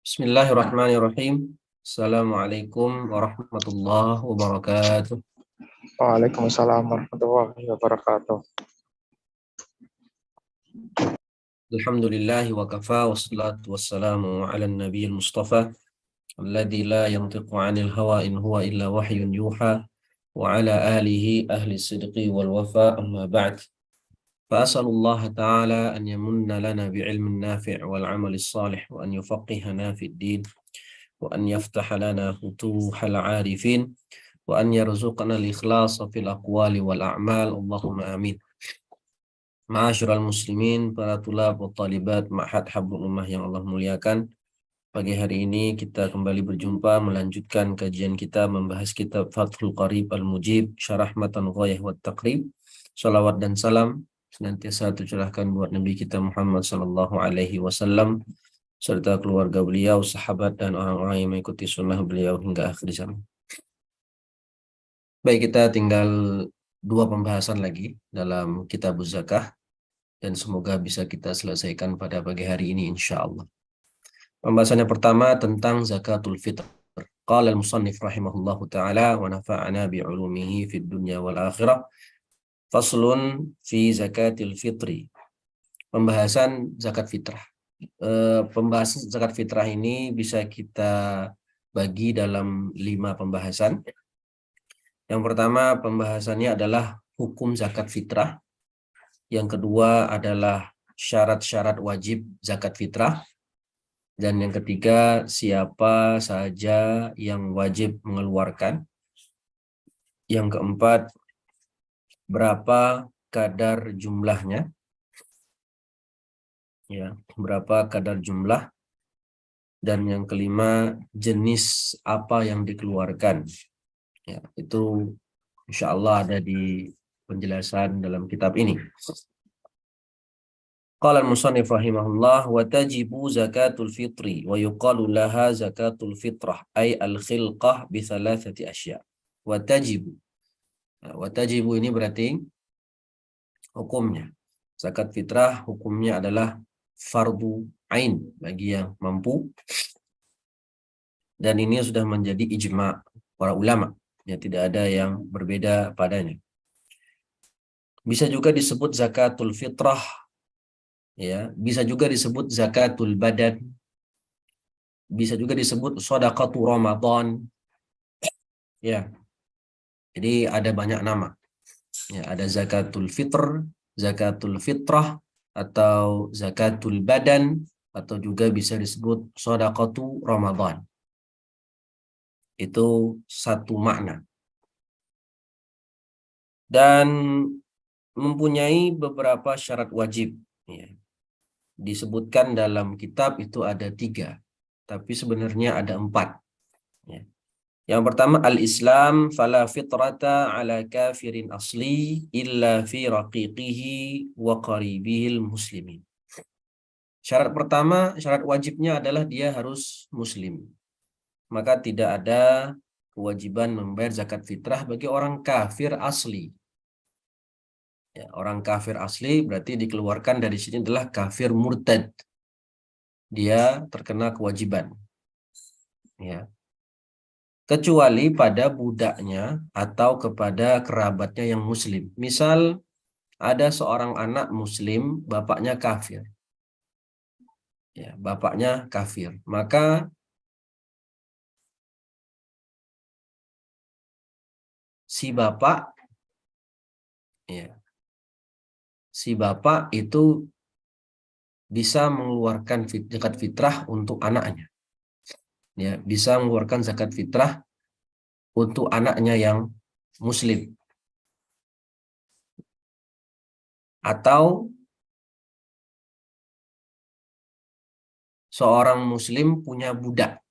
Bismillahirrahmanirrahim. Assalamualaikum warahmatullahi wabarakatuh. Waalaikumsalam warahmatullahi wabarakatuh. Alhamdulillahi wa kafa wassalatu wassalamu ala nabiyil mustafa alladzi la yantiqu 'anil hawa in huwa illa wahyun yuha wa ala alihi ahli sidqi wal wafa amma ba'd. Fa as'alullaha ta'ala an yamunna lana bi'ilmin nafi' wal 'amalin salih wa an yufaqqihana fid din wa an yaftaha lana futuhal 'arifin wa an yarzuqna al-ikhlasa fil aqwali wal a'mal. Allahumma amin. Ma'asyiral muslimin, para tulab wa talibat Ma'had Hablul Ummah yang Allah muliakan. Pagi hari ini kita kembali berjumpa melanjutkan kajian kita membahas kitab Fathul Qarib Al-Mujib Syarah Matan Ghayah wa Taqrib. Salawat dan salam senantiasa tercurahkan buat Nabi kita Muhammad sallallahu alaihi wasallam serta keluarga beliau, sahabat dan orang-orang yang mengikuti sunnah beliau hingga akhir zaman. Baik, kita tinggal 2 pembahasan lagi dalam kitab zakah dan semoga bisa kita selesaikan pada pagi hari ini insyaallah. Pembahasan yang pertama tentang zakatul fitr. Qala al-musannif rahimahullahu taala wa nafa'ana bi'ulumihi fid dunya wal akhirah. Faslun fi zakatil fitri. Pembahasan zakat fitrah. Pembahasan zakat fitrah ini bisa kita bagi dalam 5 pembahasan. Yang pertama pembahasannya adalah hukum zakat fitrah. Yang kedua adalah syarat-syarat wajib zakat fitrah. Dan yang ketiga siapa saja yang wajib mengeluarkan. Yang keempat berapa kadar jumlahnya. Ya, berapa kadar jumlah. Dan yang kelima jenis apa yang dikeluarkan. Ya, itu insyaallah ada di penjelasan dalam kitab ini. Qala al-musannif rahimahullah wa tajibu zakatul fitri wa yuqalu laha zakatul fitrah ay al-khilqah bi thalathati asya. Wa tajibu. Wa tajibu ini berarti hukumnya. Zakat fitrah hukumnya adalah fardu ain bagi yang mampu. Dan ini sudah menjadi ijma' para ulama. Ya, tidak ada yang berbeda padanya. Bisa juga disebut zakatul fitrah, ya, bisa juga disebut zakatul badan, bisa juga disebut shadaqatu Ramadan. Ya. Jadi ada banyak nama. Ya, ada zakatul fitr, zakatul fitrah atau zakatul badan atau juga bisa disebut shadaqatu Ramadan. Itu satu makna. Dan mempunyai beberapa syarat wajib. Ya. Disebutkan dalam kitab itu ada 3, tapi sebenarnya ada 4. Ya. Yang pertama al-Islam fala fitrata ala kafirin asli illa fi raqiqihi wa qaribihil muslimin. Syarat pertama, syarat wajibnya adalah dia harus muslim. Maka tidak ada kewajiban membayar zakat fitrah bagi orang kafir asli. Ya, orang kafir asli berarti dikeluarkan dari sini adalah kafir murtad. Dia terkena kewajiban. Ya. Kecuali pada budaknya atau kepada kerabatnya yang muslim. Misal ada seorang anak muslim, bapaknya kafir. Ya, bapaknya kafir. Maka si bapak itu bisa mengeluarkan zakat fitrah untuk anaknya. Ya, bisa mengeluarkan zakat fitrah untuk anaknya yang muslim. Atau seorang muslim punya budak.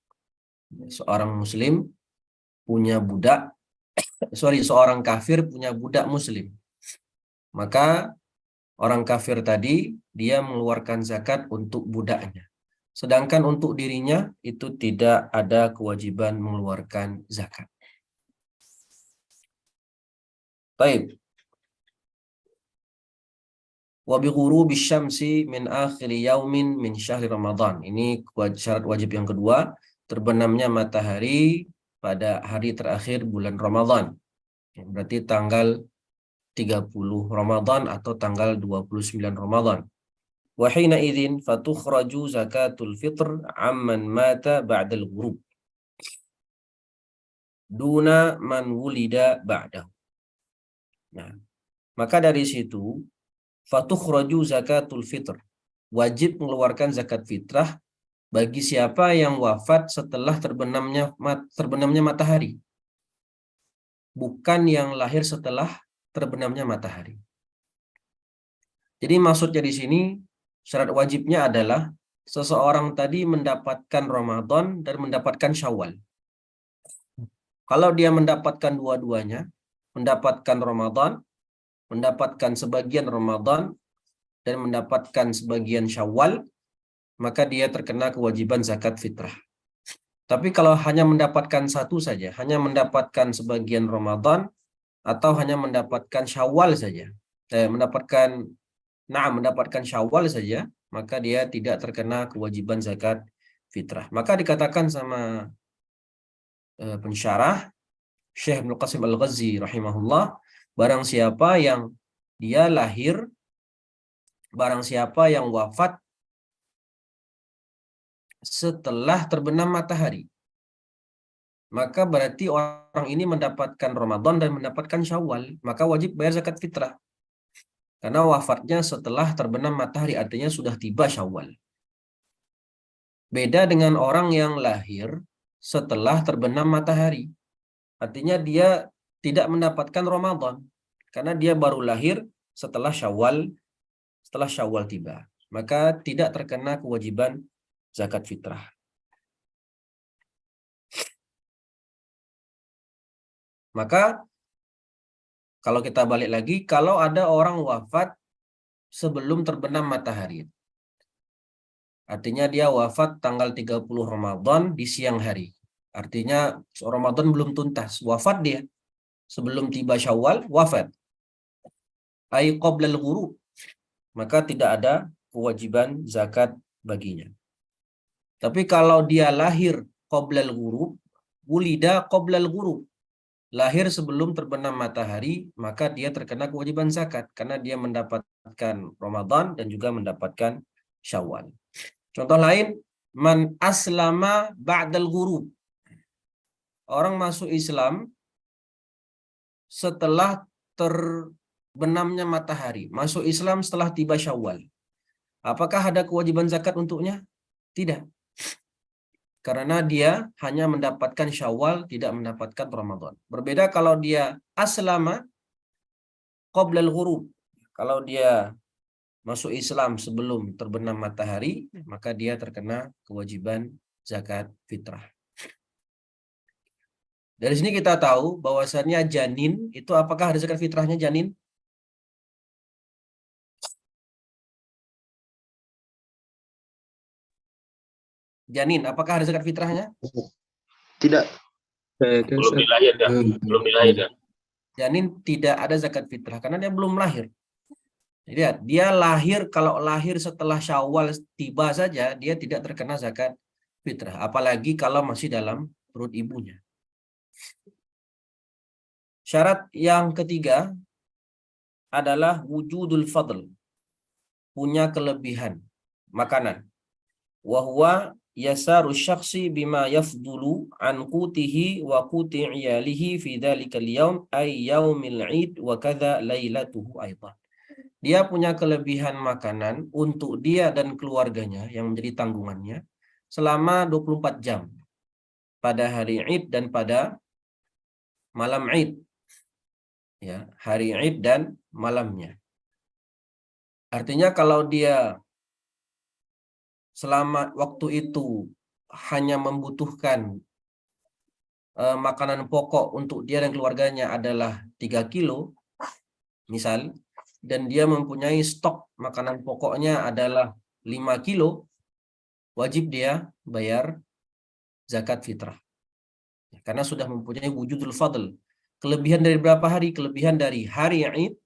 Seorang muslim punya budak, seorang kafir punya budak muslim. Maka orang kafir tadi dia mengeluarkan zakat untuk budaknya. Sedangkan untuk dirinya itu tidak ada kewajiban mengeluarkan zakat. Baik. wa bi ghurubi syamsi min akhir yaumin min syahri Ramadan. Ini syarat wajib yang kedua, terbenamnya matahari pada hari terakhir bulan Ramadan. Berarti tanggal 30 Ramadan atau tanggal 29 Ramadan. Wa hina idzin fatukhraju zakatul fitr amman mata ba'dal ghurub duna man wulida ba'dahu. Nah, maka dari situ fatukhraju zakatul fitr, wajib mengeluarkan zakat fitrah bagi siapa yang wafat setelah terbenamnya matahari, bukan yang lahir setelah terbenamnya matahari. Jadi maksudnya di sini syarat wajibnya adalah seseorang tadi mendapatkan Ramadan dan mendapatkan Syawal. Kalau dia mendapatkan dua-duanya, mendapatkan Ramadan, mendapatkan sebagian Ramadan, dan mendapatkan sebagian Syawal, maka dia terkena kewajiban zakat fitrah. Tapi kalau hanya mendapatkan satu saja, hanya mendapatkan sebagian Ramadan, atau hanya mendapatkan Syawal saja, mendapatkan Syawal saja, maka dia tidak terkena kewajiban zakat fitrah. Maka dikatakan sama pensyarah Syekh Ibnu Qasim Al-Ghazi rahimahullah, barang siapa yang wafat setelah terbenam matahari, maka berarti orang ini mendapatkan Ramadan dan mendapatkan Syawal, maka wajib bayar zakat fitrah. Karena wafatnya setelah terbenam matahari, artinya sudah tiba Syawal. Beda dengan orang yang lahir setelah terbenam matahari. Artinya dia tidak mendapatkan Ramadan karena dia baru lahir setelah Syawal tiba. Maka tidak terkena kewajiban zakat fitrah. Maka kalau kita balik lagi, kalau ada orang wafat sebelum terbenam matahari, artinya dia wafat tanggal 30 Ramadan di siang hari. Artinya Ramadan belum tuntas, wafat dia. Sebelum tiba Syawal, wafat. Ai qoblal ghurub. Maka tidak ada kewajiban zakat baginya. Tapi kalau dia lahir qoblal ghurub, wulida qoblal ghurub, lahir sebelum terbenam matahari, maka dia terkena kewajiban zakat karena dia mendapatkan Ramadan dan juga mendapatkan Syawal. Contoh lain, man aslama ba'dal ghurub. Orang masuk Islam setelah terbenamnya matahari, masuk Islam setelah tiba Syawal. Apakah ada kewajiban zakat untuknya? Tidak. Karena dia hanya mendapatkan Syawal, tidak mendapatkan Ramadan. Berbeda kalau dia aslama qoblal ghurub. Kalau dia masuk Islam sebelum terbenam matahari, maka dia terkena kewajiban zakat fitrah. Dari sini kita tahu bahwasannya janin itu apakah ada zakat fitrahnya janin? Janin, apakah ada zakat fitrahnya? Tidak. Belum dilahirkan. Belum dilahirkan. Janin tidak ada zakat fitrah karena dia belum lahir. Lihat, dia lahir, kalau lahir setelah Syawal tiba saja, dia tidak terkena zakat fitrah. Apalagi kalau masih dalam perut ibunya. Syarat yang ketiga adalah wujudul fadl, punya kelebihan makanan. Wahwa yasaru syakhsi bima yafdulu an qutihi wa quti iyalihi fi dzalikal yaum ay yaumil id wa kadza lailatuhu aidan. Dia punya kelebihan makanan untuk dia dan keluarganya yang menjadi tanggungannya selama 24 jam pada hari Id dan pada malam Id. Ya, hari Id dan malamnya. Artinya kalau dia selama waktu itu hanya membutuhkan makanan pokok untuk dia dan keluarganya adalah 3 kilo, misal, dan dia mempunyai stok makanan pokoknya adalah 5 kilo, wajib dia bayar zakat fitrah. Karena sudah mempunyai wujudul fadl. Kelebihan dari berapa hari? Kelebihan dari hari Id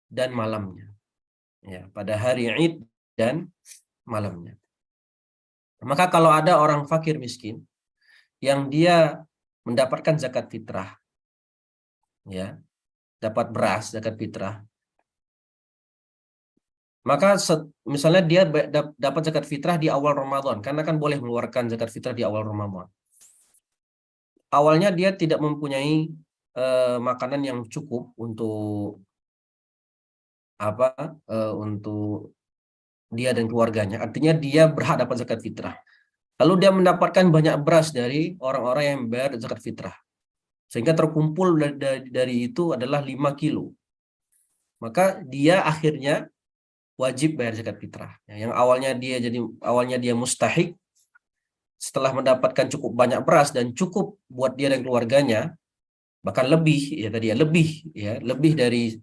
dan malamnya. ya, pada hari Id dan malamnya. Maka kalau ada orang fakir miskin yang dia mendapatkan zakat fitrah, ya, dapat beras zakat fitrah, maka misalnya dia dapat zakat fitrah di awal Ramadan, karena kan boleh mengeluarkan zakat fitrah di awal Ramadan. Awalnya dia tidak mempunyai makanan yang cukup untuk untuk dia dan keluarganya. Artinya dia berhak dapat zakat fitrah. Lalu dia mendapatkan banyak beras dari orang-orang yang membayar zakat fitrah. Sehingga terkumpul dari itu adalah 5 kilo. Maka dia akhirnya wajib bayar zakat fitrah. Yang awalnya dia mustahik, setelah mendapatkan cukup banyak beras dan cukup buat dia dan keluarganya, bahkan lebih lebih dari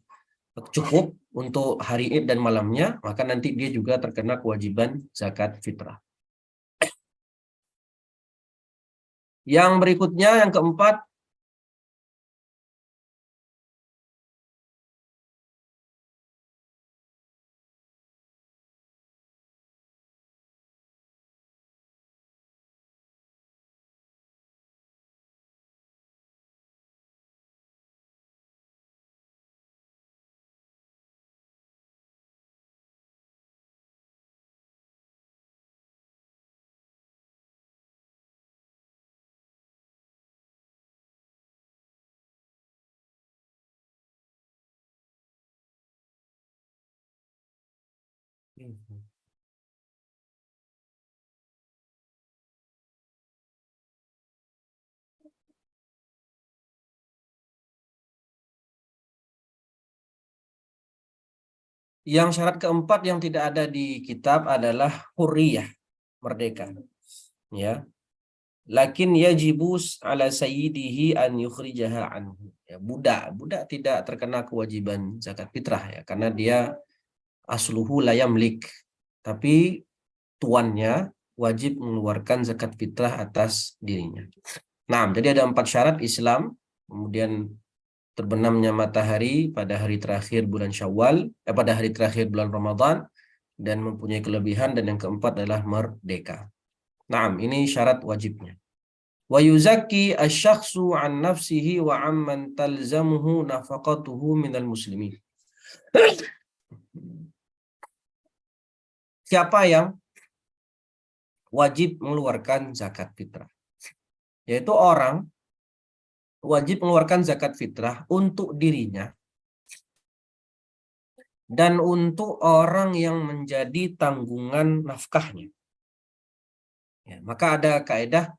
cukup untuk hari Id dan malamnya, maka nanti dia juga terkena kewajiban zakat fitrah. Yang berikutnya, yang keempat, yang syarat keempat yang tidak ada di kitab adalah hurriyah, merdeka. Ya. Lakin yajibus ala sayyidihi an yukhrijaha anhu. Ya, budak tidak terkena kewajiban zakat fitrah ya, karena dia asluhu la yamlik. Tapi tuannya wajib mengeluarkan zakat fitrah atas dirinya. Nah, jadi ada 4 syarat Islam, kemudian terbenamnya matahari pada hari terakhir bulan Syawal, pada hari terakhir bulan Ramadan, dan mempunyai kelebihan, dan yang keempat adalah merdeka. Nah, ini syarat wajibnya. Wa yuzakki asy-syakhsu an nafsihi wa amman talzamuhu nafaqatuhu minal muslimin. Siapa yang wajib mengeluarkan zakat fitrah? Yaitu orang wajib mengeluarkan zakat fitrah untuk dirinya dan untuk orang yang menjadi tanggungan nafkahnya. Ya, maka ada kaidah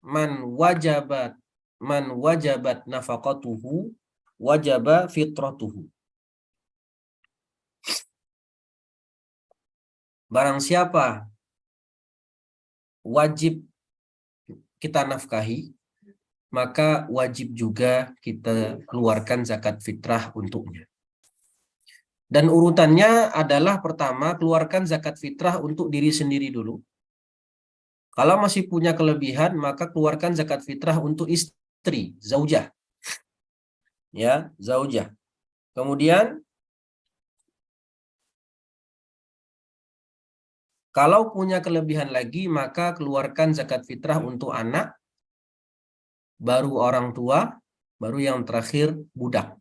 man wajabat nafaqatuhu wajaba fitratuhu. Barang siapa wajib kita nafkahi, maka wajib juga kita keluarkan zakat fitrah untuknya. Dan urutannya adalah pertama, keluarkan zakat fitrah untuk diri sendiri dulu. Kalau masih punya kelebihan, maka keluarkan zakat fitrah untuk istri, zaujah. Ya, zaujah. Kemudian, kalau punya kelebihan lagi, maka keluarkan zakat fitrah untuk anak, baru orang tua, baru yang terakhir budak.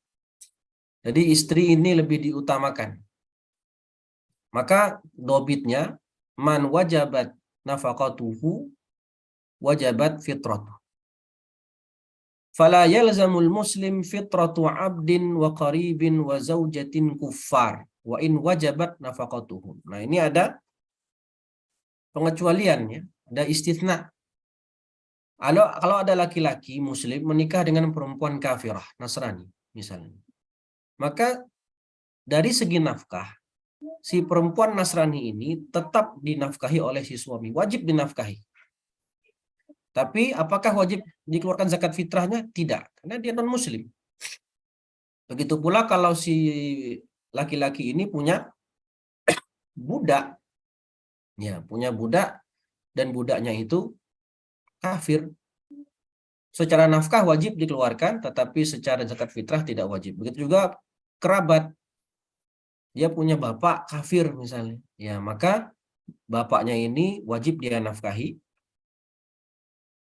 Jadi istri ini lebih diutamakan. Maka dobitnya, man wajabat nafaqatuhu wajabat fitratuh. Fala yalzamul muslim fitratu abdin wa qaribin wa zaujatin kuffar wa in wajabat nafaqatuhum. Nah, ini ada pengecualiannya, ada istitsna. Kalau ada laki-laki muslim menikah dengan perempuan kafirah, Nasrani misalnya, maka dari segi nafkah, si perempuan Nasrani ini tetap dinafkahi oleh si suami, wajib dinafkahi. Tapi apakah wajib dikeluarkan zakat fitrahnya? Tidak, karena dia non-muslim. Begitu pula kalau si laki-laki ini punya budak, ya, punya budak, dan budaknya itu kafir. Secara nafkah wajib dikeluarkan, tetapi secara zakat fitrah tidak wajib. Begitu juga kerabat. dia punya bapak kafir misalnya, ya maka bapaknya ini wajib dia nafkahi,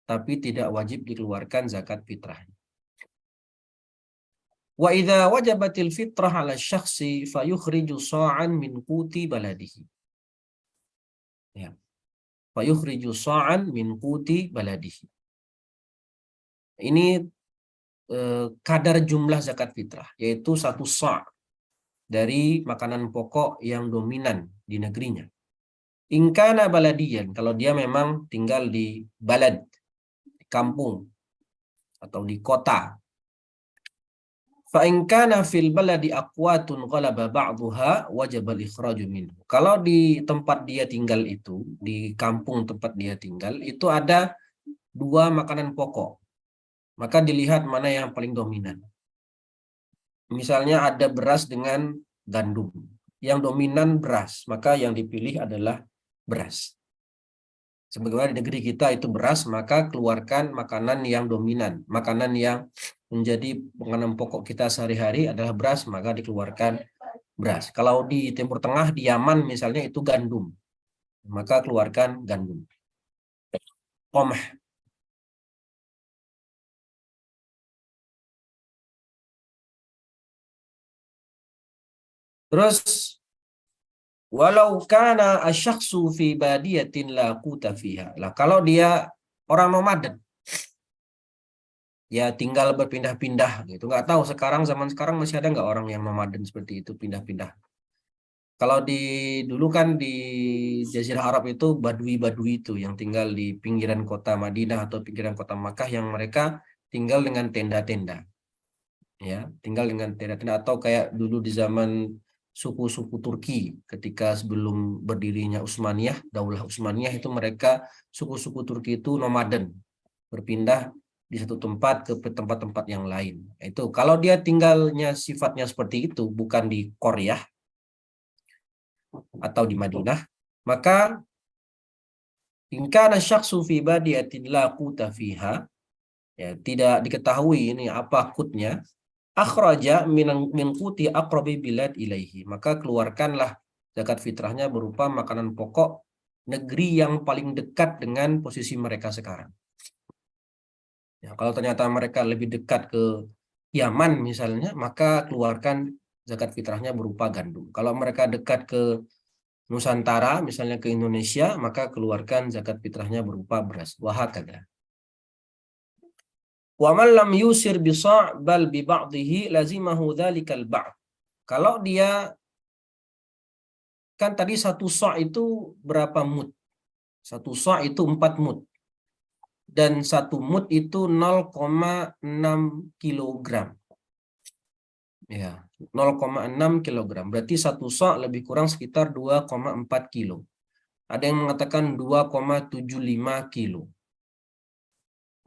tapi tidak wajib dikeluarkan zakat fitrah. Wa idza wajabatil fitrah 'ala syakhsi fayukhriju sha'an min quti baladihi. Ya. Fayukhriju sha'an min quti baladihi. Ini kadar jumlah zakat fitrah, yaitu 1 sa' dari makanan pokok yang dominan di negerinya. In kana baladiyan, kalau dia memang tinggal di balad, di kampung atau di kota. Fa in kana fil baladi aqwatun ghalaba ba'daha wajib al-ikhraju minhu. Kalau di tempat dia tinggal itu, di kampung tempat dia tinggal, itu ada 2 makanan pokok. Maka dilihat mana yang paling dominan. Misalnya ada beras dengan gandum. Yang dominan beras, maka yang dipilih adalah beras. Sebagaimana di negeri kita itu beras, maka keluarkan makanan yang dominan. Makanan yang menjadi makanan pokok kita sehari-hari adalah beras, maka dikeluarkan beras. Kalau di Timur Tengah, di Yaman misalnya itu gandum, maka keluarkan gandum. Qamah. Terus walau kana asyakhsu fi badiyatin la quta fiha. Lah kalau dia orang nomaden, ya tinggal berpindah-pindah gitu. Nggak tahu zaman sekarang masih ada nggak orang yang nomaden seperti itu, pindah-pindah. Kalau dulu kan di Jazirah Arab itu badui-badui itu yang tinggal di pinggiran kota Madinah atau pinggiran kota Makkah, yang mereka tinggal dengan tenda-tenda. Ya, tinggal dengan tenda-tenda, atau kayak dulu di zaman suku-suku Turki ketika sebelum berdirinya Utsmaniyah, Daulah Utsmaniyah, itu mereka suku-suku Turki itu nomaden, berpindah di satu tempat ke tempat-tempat yang lain. Itu kalau dia tinggalnya sifatnya seperti itu, bukan di Korea atau di Madinah, maka in kana syakhsu fi badiyatin la quta fiha, ya tidak diketahui ini apa kutnya, akhraja min quti aqrabi bilad ilaihi, maka keluarkanlah zakat fitrahnya berupa makanan pokok negeri yang paling dekat dengan posisi mereka sekarang. Ya, kalau ternyata mereka lebih dekat ke Yaman misalnya, maka keluarkan zakat fitrahnya berupa gandum. Kalau mereka dekat ke Nusantara, misalnya ke Indonesia, maka keluarkan zakat fitrahnya berupa beras. Wahakada. Wa man lam yusir bi sa' bal bi ba'dihi lazimahu dzalikal ba'd. Kalau dia kan tadi 1 sa' itu berapa mud? 1 sa' itu 4 mud. Dan 1 mud itu 0,6 kilogram. Ya, 0,6 kilogram. Berarti 1 sa' lebih kurang sekitar 2,4 kilo. Ada yang mengatakan 2,75 kilo.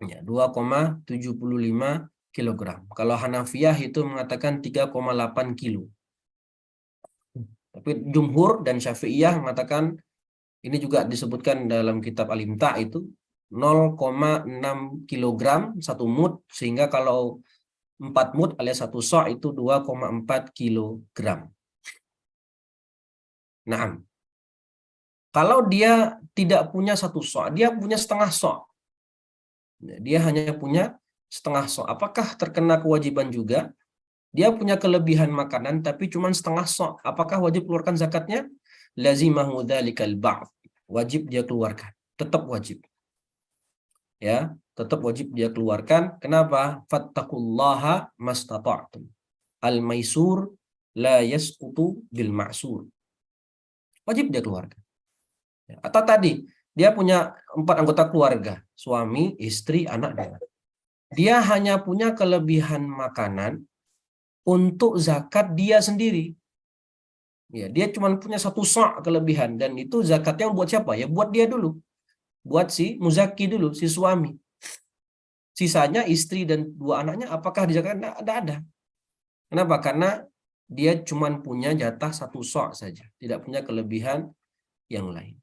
Ya, 2,75 kilogram. Kalau Hanafiyah itu mengatakan 3,8 kilo. Tapi Jumhur dan Syafi'iyah mengatakan, ini juga disebutkan dalam kitab Al-Imta' itu 0,6 kilogram 1 mud, sehingga kalau 4 mud alias 1 sa' itu 2,4 kilogram. Nah, kalau dia tidak punya 1 sa', dia punya setengah sa'. Dia hanya punya setengah sa'. Apakah terkena kewajiban juga? Dia punya kelebihan makanan tapi cuma setengah sa'. Apakah wajib keluarkan zakatnya? Lazimahu dzalikal ba'd. Wajib dia keluarkan. Tetap wajib. Ya, tetap wajib dia keluarkan. Kenapa? Fattaqullaha mastata'tum. Al-maisur la yasqutu bil ma'sur. Wajib dia keluarkan. Atau tadi, dia punya 4 anggota keluarga, suami, istri, anak, dan anak. Dia hanya punya kelebihan makanan untuk zakat dia sendiri. Ya, dia cuma punya 1 sa' kelebihan, dan itu zakatnya buat siapa? Ya buat dia dulu. Buat si muzaki dulu, si suami. Sisanya istri dan 2 anaknya apakah dizakatkan? Tidak ada. Kenapa? Karena dia cuma punya jatah 1 sa' saja, tidak punya kelebihan yang lain.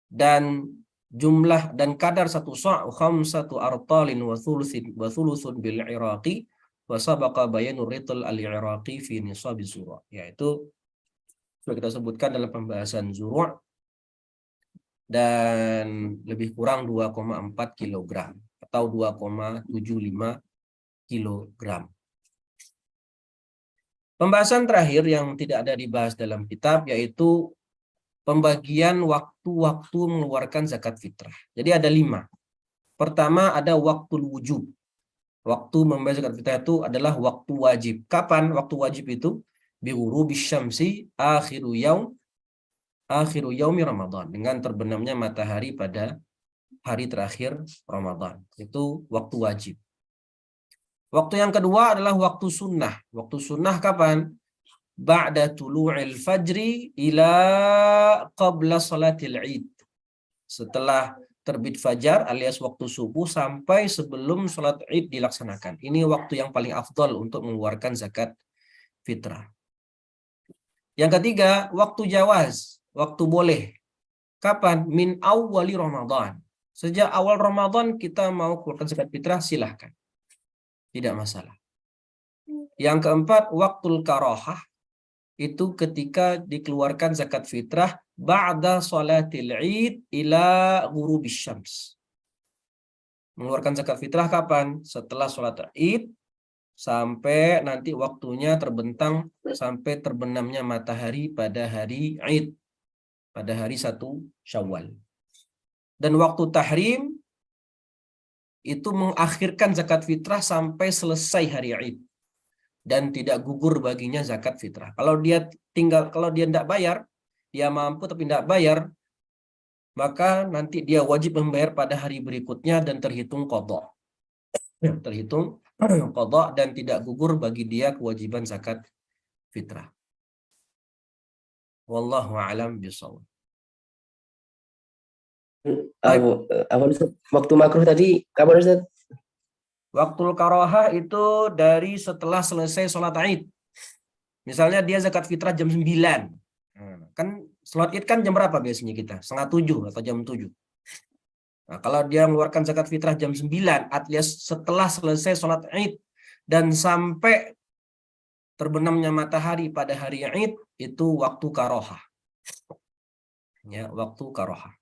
Dan jumlah dan kadar 1 sa' khamsatu artalin wa thuluthun bil Iraqi wa sabaqa bayanu rital al-Iraqi fi nisab az-zuru', yaitu sudah kita sebutkan dalam pembahasan zuru' dan lebih kurang 2,4 kg atau 2,75 kg. Pembahasan terakhir yang tidak ada dibahas dalam kitab yaitu pembagian waktu-waktu mengeluarkan zakat fitrah. Jadi ada 5. Pertama ada waktu wujub. Waktu membayar zakat fitrah itu adalah waktu wajib. Kapan waktu wajib itu? Bi ghurubis syamsi akhiru yaumi Ramadan. Dengan terbenamnya matahari pada hari terakhir Ramadan. Itu waktu wajib. Waktu yang kedua adalah waktu sunnah. Waktu sunnah kapan? Ba'da tulu'il fajri ila qabla salatil id. Setelah terbit fajar alias waktu subuh sampai sebelum salat id dilaksanakan. Ini waktu yang paling afdal untuk mengeluarkan zakat fitrah. Yang ketiga, waktu jawaz. Waktu boleh. Kapan? Min awwali Ramadan. Sejak awal Ramadan kita mau keluarkan zakat fitrah, silahkan. Tidak masalah. Yang keempat, waktul karahah. Itu ketika dikeluarkan zakat fitrah ba'da salatil id ila ghurubis syams. Mengeluarkan zakat fitrah kapan? Setelah salat id sampai nanti waktunya terbentang sampai terbenamnya matahari pada hari id, pada hari 1 Syawal. Dan waktu tahrim itu mengakhirkan zakat fitrah sampai selesai hari id dan tidak gugur baginya zakat fitrah. Kalau dia tidak bayar, dia mampu tapi tidak bayar, maka nanti dia wajib membayar pada hari berikutnya dan terhitung qadha. Terhitung qadha dan tidak gugur bagi dia kewajiban zakat fitrah. Wallahu a'lam bishawab. Waktu makruh tadi kapan Ustaz? Waktu karahah itu dari setelah selesai sholat id. Misalnya dia zakat fitrah jam 9. Kan sholat id kan jam berapa biasanya kita? 6:30 atau jam 7. Nah, kalau dia mengeluarkan zakat fitrah jam 9, alias setelah selesai sholat id dan sampai terbenamnya matahari pada hari id, itu waktu karahah. Ya, waktu karahah.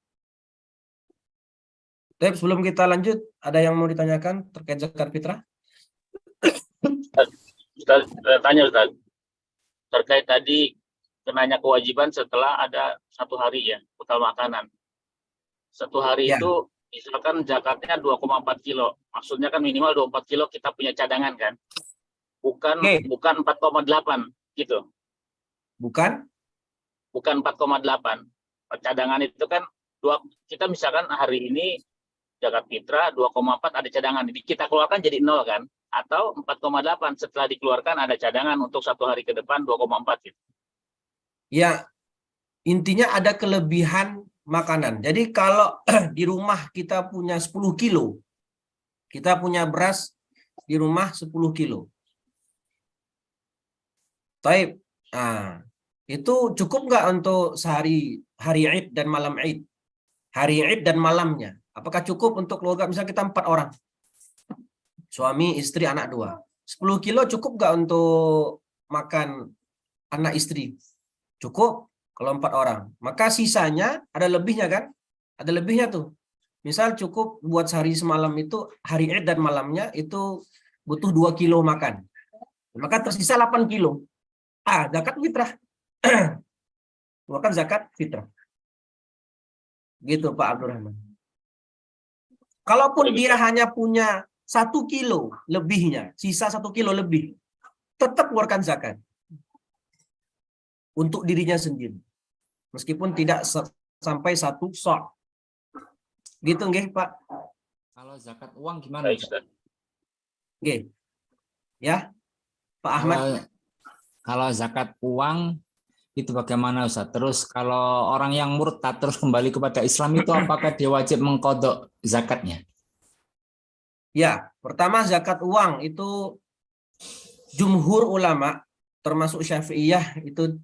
Tapi sebelum kita lanjut, ada yang mau ditanyakan terkait zakat fitrah? Ustaz, tanya Ustaz. Terkait tadi kenanya kewajiban setelah ada 1 hari ya, utama makanan. 1 hari Ya. itu misalkan zakatnya 2,4 kilo. Maksudnya kan minimal 24 kilo kita punya cadangan kan? Bukan 4,8 gitu. Bukan? Bukan 4,8. Cadangan itu kan kita misalkan hari ini zakat fitrah 2,4 ada cadangan. Jadi kita keluarkan jadi 0 kan? Atau 4,8 setelah dikeluarkan ada cadangan untuk 1 hari ke depan 2,4 gitu. Ya, intinya ada kelebihan makanan. Jadi kalau di rumah kita punya 10 kilo, kita punya beras di rumah 10 kilo. Taib. Nah, itu cukup nggak untuk sehari hari Id dan malam Id? Hari Id dan malamnya. Apakah cukup untuk keluarga? Misalnya kita 4 orang. Suami, istri, anak 2. 10 kilo cukup nggak untuk makan anak istri? Cukup kalau 4 orang. Maka sisanya ada lebihnya kan? Ada lebihnya tuh. Misal cukup buat sehari semalam itu, hari Id dan malamnya itu butuh 2 kilo makan. Maka tersisa 8 kilo. Zakat fitrah. Keluarkan zakat fitrah. Gitu Pak Abdurrahman. Kalaupun dia hanya punya 1 kilo lebihnya, sisa 1 kilo lebih, tetap keluarkan zakat. Untuk dirinya sendiri. Meskipun tidak sampai 1 sok. Gitu nggih, Pak? Kalau zakat uang gimana? Nggih. Ya. Pak Ahmad. Kalau zakat uang itu bagaimana Ustaz? Terus kalau orang yang murtad terus kembali kepada Islam itu apakah dia wajib mengqadha zakatnya? Ya, pertama zakat uang itu jumhur ulama termasuk Syafi'iyah itu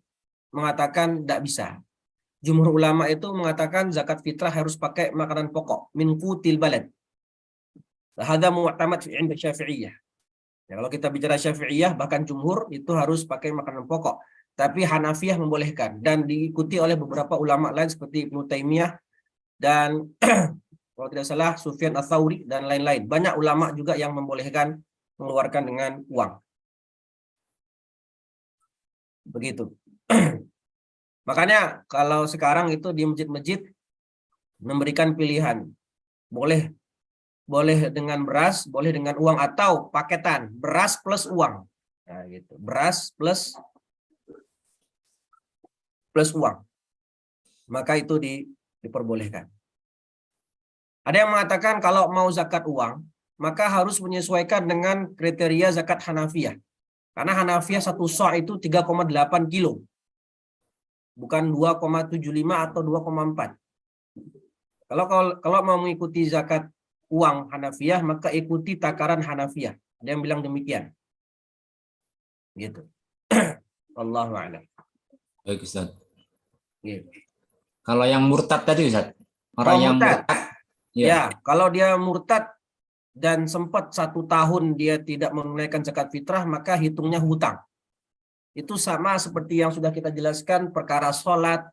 mengatakan tidak bisa. Jumhur ulama itu mengatakan zakat fitrah harus pakai makanan pokok min qutil balad. Hadza mu'tamad 'inda Syafi'iyah. Ya, kalau kita bicara Syafi'iyah, bahkan jumhur itu harus pakai makanan pokok. Tapi Hanafiyah membolehkan dan diikuti oleh beberapa ulama lain seperti Ibnu Taimiyah dan kalau tidak salah Sufyan Ats-Tsauri dan lain-lain. Banyak ulama juga yang membolehkan mengeluarkan dengan uang. Begitu. Makanya kalau sekarang itu di masjid-masjid memberikan pilihan. Boleh dengan beras, boleh dengan uang atau paketan, beras plus uang. Nah, gitu. Beras plus uang. Maka itu diperbolehkan. Ada yang mengatakan kalau mau zakat uang, maka harus menyesuaikan dengan kriteria zakat Hanafiyah. Karena Hanafiyah satu sa' itu 3,8 kilo. Bukan 2,75 atau 2,4. Kalau mau mengikuti zakat uang Hanafiyah, maka ikuti takaran Hanafiyah. Ada yang bilang demikian. Gitu. Wallahu a'lam. Baik Ustaz. Gitu. Kalau yang murtad tadi Ustaz, orang yang murtad. murtad, Ya, kalau dia murtad dan sempat 1 tahun dia tidak menunaikan zakat fitrah, maka hitungnya hutang. Itu sama seperti yang sudah kita jelaskan, perkara sholat,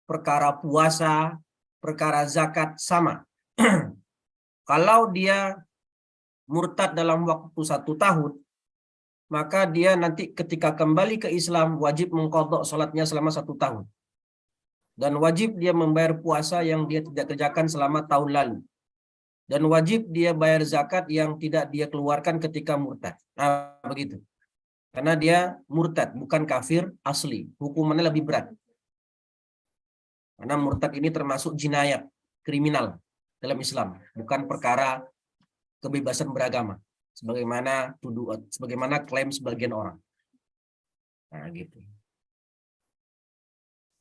perkara puasa, perkara zakat, sama. Kalau dia murtad dalam waktu 1 tahun, maka dia nanti ketika kembali ke Islam wajib mengqadha sholatnya selama 1 tahun. Dan wajib dia membayar puasa yang dia tidak kerjakan selama tahun lalu. Dan wajib dia bayar zakat yang tidak dia keluarkan ketika murtad. Nah, begitu. Karena dia murtad, bukan kafir asli. Hukumannya lebih berat. Karena murtad ini termasuk jinayat, kriminal dalam Islam. Bukan perkara kebebasan beragama. Sebagaimana klaim sebagian orang. Nah, gitu.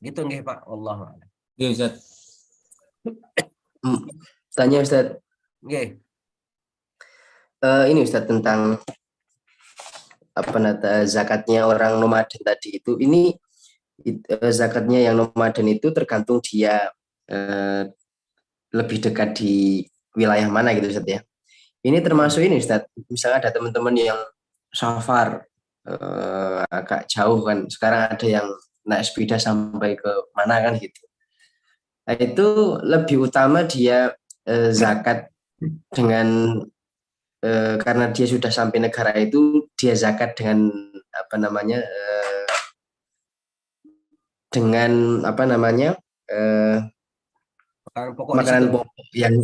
Gitu nggih Pak, wallahu a'lam. Iya Ustaz. Tanya Ustaz, Nggih. ini Ustaz tentang zakatnya orang nomaden tadi itu. Ini zakatnya yang nomaden itu tergantung dia lebih dekat di wilayah mana gitu Ustaz ya. Ini termasuk ini Ustaz, misalnya ada teman-teman yang safar agak jauh kan. Sekarang ada yang naik sepeda sampai ke mana kan gitu. Nah, itu lebih utama dia zakat dengan karena dia sudah sampai negara itu, dia zakat dengan makanan pokok yang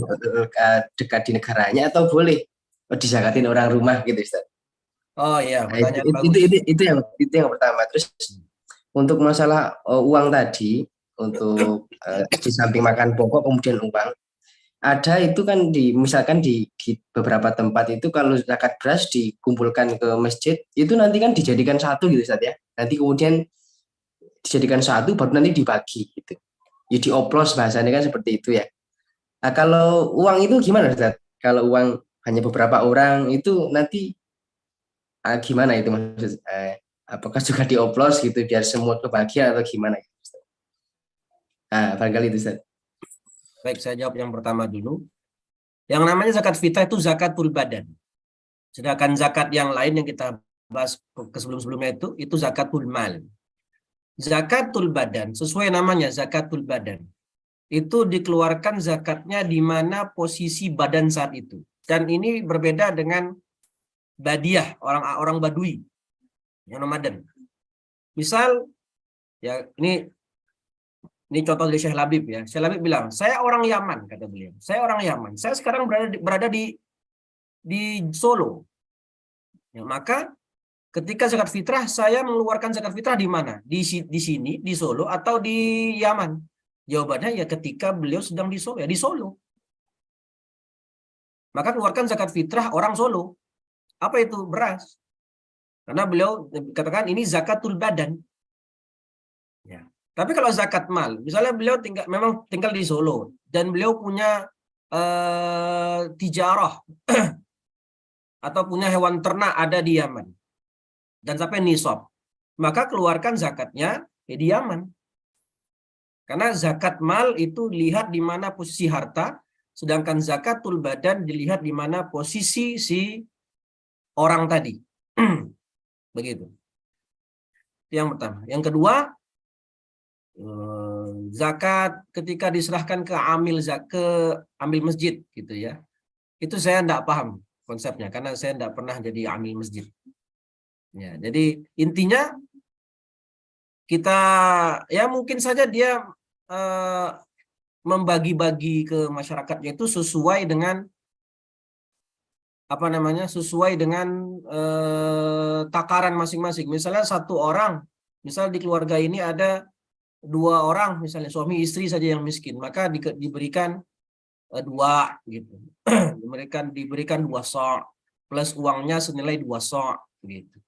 dekat di negaranya, atau boleh dizakatin orang rumah gitu Ustaz. Oh iya, Nah, pertanyaan bagus. itu yang pertama. Terus untuk masalah uang tadi, untuk di samping makan pokok kemudian uang, ada itu kan misalkan di beberapa tempat itu kalau zakat beras dikumpulkan ke masjid, itu nanti kan dijadikan satu gitu Ustaz ya. Nanti kemudian dijadikan satu baru nanti dibagi gitu. Ya dioplos, bahasanya kan seperti itu ya. Nah, kalau uang itu gimana Ustaz? Kalau uang hanya beberapa orang itu nanti gimana itu maksud? Apakah juga dioplos gitu biar semua kebahagiaan atau gimana? Nah, barangkali itu Ustaz. Baik, saya jawab yang pertama dulu. Yang namanya zakat fitrah itu zakatul badan. Sedangkan zakat yang lain yang kita bahas ke sebelum-sebelumnya itu zakatul mal. Zakatul badan, sesuai namanya zakatul badan, itu dikeluarkan zakatnya di mana posisi badan saat itu. Dan ini berbeda dengan badiah, orang badui yang nomaden. Misal, ya ini contoh dari Syekh Labib ya. Syekh Labib bilang, saya orang Yaman, kata beliau. Saya orang Yaman. Saya sekarang berada di Solo. Ya, maka ketika zakat fitrah, saya mengeluarkan zakat fitrah di mana? Di sini, di Solo, atau di Yaman? Jawabannya ya ketika beliau sedang di Solo, ya di Solo. Maka keluarkan zakat fitrah orang Solo. Apa itu? Beras. Karena beliau katakan ini zakatul badan. Ya. Tapi kalau zakat mal, misalnya beliau memang tinggal di Solo dan beliau punya tijarah atau punya hewan ternak ada di Yaman dan sampai nisab, maka keluarkan zakatnya di Yaman. Karena zakat mal itu lihat di mana posisi harta, sedangkan zakatul badan dilihat di mana posisi si orang tadi. Begitu. Yang pertama. Yang kedua, zakat ketika diserahkan ke amil masjid gitu ya. Itu saya enggak paham konsepnya karena saya enggak pernah jadi amil masjid. Ya, jadi intinya kita ya mungkin saja dia membagi-bagi ke masyarakatnya itu sesuai dengan apa namanya? Sesuai dengan takaran masing-masing. Misalnya satu orang, misal di keluarga ini ada 2 orang, misalnya suami istri saja yang miskin, maka diberikan 2 gitu. diberikan 2 sok plus uangnya senilai 2 sok gitu.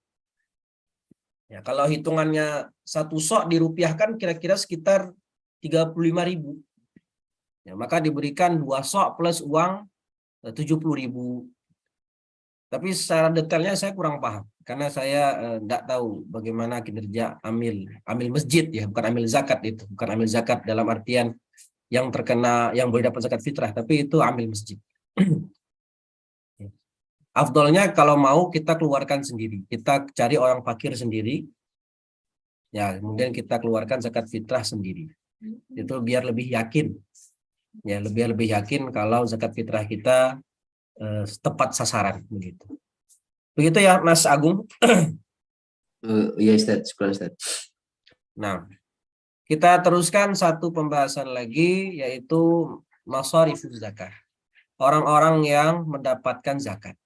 Ya, kalau hitungannya 1 sok dirupiahkan kira-kira sekitar 35.000. Ya, maka diberikan 2 sok plus uang 70.000. Tapi secara detailnya saya kurang paham karena saya tidak tahu bagaimana kinerja amil masjid ya, bukan amil zakat itu, bukan amil zakat dalam artian yang terkena yang boleh dapat zakat fitrah, tapi itu amil masjid. Afdolnya kalau mau kita keluarkan sendiri, kita cari orang fakir sendiri, ya kemudian kita keluarkan zakat fitrah sendiri. Itu biar lebih yakin, ya lebih yakin kalau zakat fitrah kita tepat sasaran begitu. Begitu ya Mas Agung. Ya Ustaz, syukur Ustaz. Nah, kita teruskan satu pembahasan lagi yaitu masharifuz zakah. Orang-orang yang mendapatkan zakat.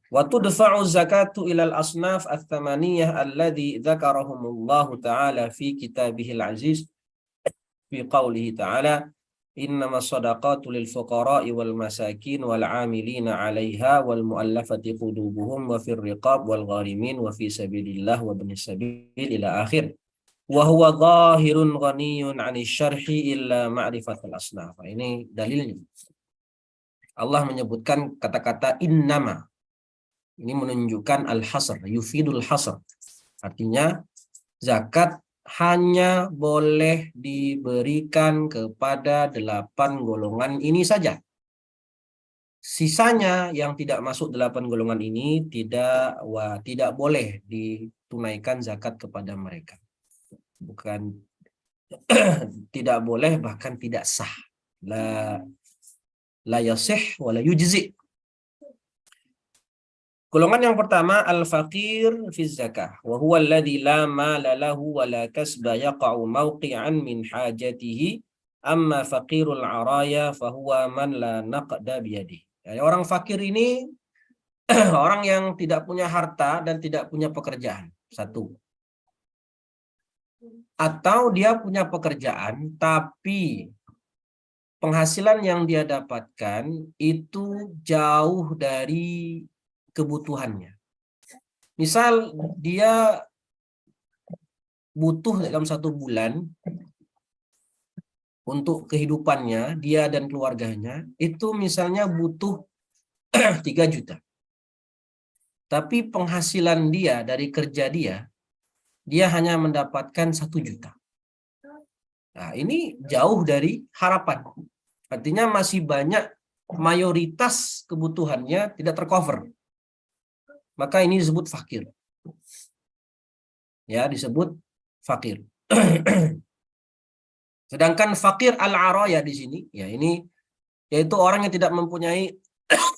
Wa tudfa'u zakatu ilal asnaf ats-tsamaniyah alladzi dzakarahumullahu ta'ala fi kitabihil aziz fi qaulihi ta'ala innamas shadaqatu lil fuqara'i wal masakin wal 'amilina 'alaiha wal mu'allafati qulubuhum wa fir riqab wal gharimin wa fi sabilillah wa ibnis sabil ila akhir. Wa huwa zahirun ghaniyun 'anil syarhi illa ma'rifatul asnaf. Ini dalilnya. Allah menyebutkan kata-kata innama. Ini menunjukkan al-hasr, yufidul hasr. Artinya zakat hanya boleh diberikan kepada 8 golongan ini saja. Sisanya yang tidak masuk 8 golongan ini tidak boleh ditunaikan zakat kepada mereka. Bukan tidak boleh, bahkan tidak sah. La yasih wa la yujzi. Golongan yang pertama al-faqir fi zakah wa huwa alladhi la mala lahu wa la kasba yaqa'u mawqi'an min hajatihi amma faqirul araya fa huwa man la naqda biyadihi. Ya, orang fakir ini orang yang tidak punya harta dan tidak punya pekerjaan. Satu. Atau dia punya pekerjaan tapi penghasilan yang dia dapatkan itu jauh dari kebutuhannya. Misal dia butuh dalam 1 bulan untuk kehidupannya, dia dan keluarganya, itu misalnya butuh 3 juta. Tapi penghasilan dia dari kerja dia hanya mendapatkan 1 juta. Nah, ini jauh dari harapan. Artinya masih banyak mayoritas kebutuhannya tidak tercover. Maka ini disebut fakir. Ya, disebut fakir. Sedangkan fakir al-araya di sini, ya ini yaitu orang yang tidak mempunyai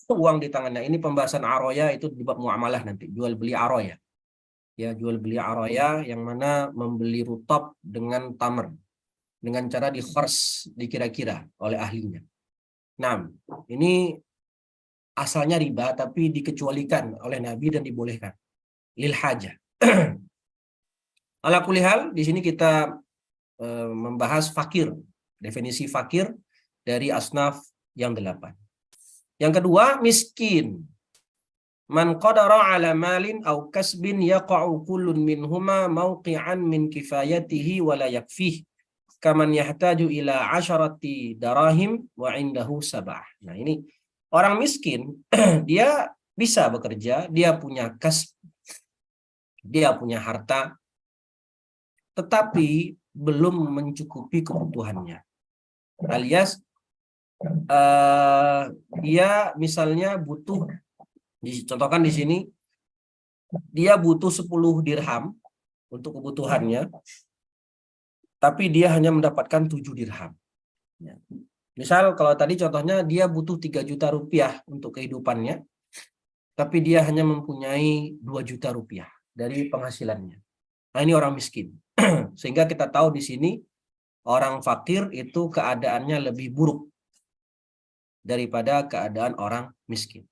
uang di tangannya. Ini pembahasan araya itu di bab muamalah nanti, jual beli araya. Ya, jual beli araya yang mana membeli rutab dengan tamr dengan cara dikhars, dikira-kira oleh ahlinya. Nah, ini asalnya riba tapi dikecualikan oleh Nabi dan dibolehkan lil hajah. Ala kulli hal, di sini kita membahas fakir, definisi fakir dari asnaf yang 8. Yang kedua, miskin. Man qadara ala malin aw kasbin yaqa'u kullun minhuma mawqi'an min kifayatihi wa la yakfih kaman yahtaju ila 10 darahim wa indahu 7. Nah, ini orang miskin, dia bisa bekerja, dia punya kasb, dia punya harta, tetapi belum mencukupi kebutuhannya. Alias dia misalnya butuh Dicontohkan di sini, dia butuh 10 dirham untuk kebutuhannya, tapi dia hanya mendapatkan 7 dirham. Ya. Misal kalau tadi contohnya dia butuh 3 juta rupiah untuk kehidupannya, tapi dia hanya mempunyai 2 juta rupiah dari penghasilannya. Nah, ini orang miskin. Sehingga kita tahu di sini orang fakir itu keadaannya lebih buruk daripada keadaan orang miskin.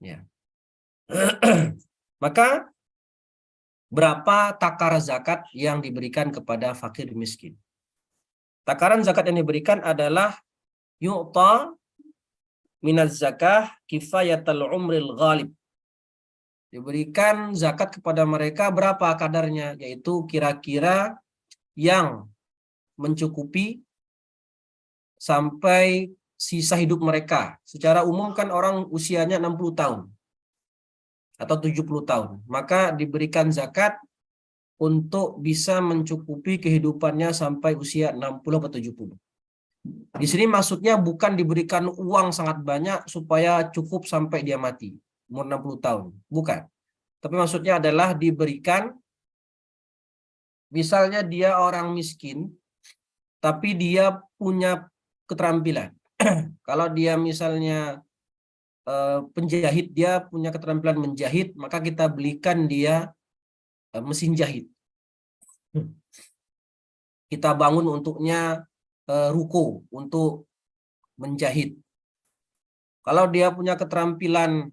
Ya. Maka berapa takaran zakat yang diberikan kepada fakir miskin? Takaran zakat yang diberikan adalah yu'ta minaz zakah kifayatul umril ghalib. Diberikan zakat kepada mereka berapa kadarnya? Yaitu kira-kira yang mencukupi sampai sisa hidup mereka. Secara umum kan orang usianya 60 tahun atau 70 tahun. Maka diberikan zakat untuk bisa mencukupi kehidupannya sampai usia 60 atau 70. Di sini maksudnya bukan diberikan uang sangat banyak supaya cukup sampai dia mati, umur 60 tahun. Bukan. Tapi maksudnya adalah diberikan, misalnya dia orang miskin, tapi dia punya keterampilan. Kalau dia misalnya penjahit, dia punya keterampilan menjahit, maka kita belikan dia mesin jahit. Kita bangun untuknya ruko untuk menjahit. Kalau dia punya keterampilan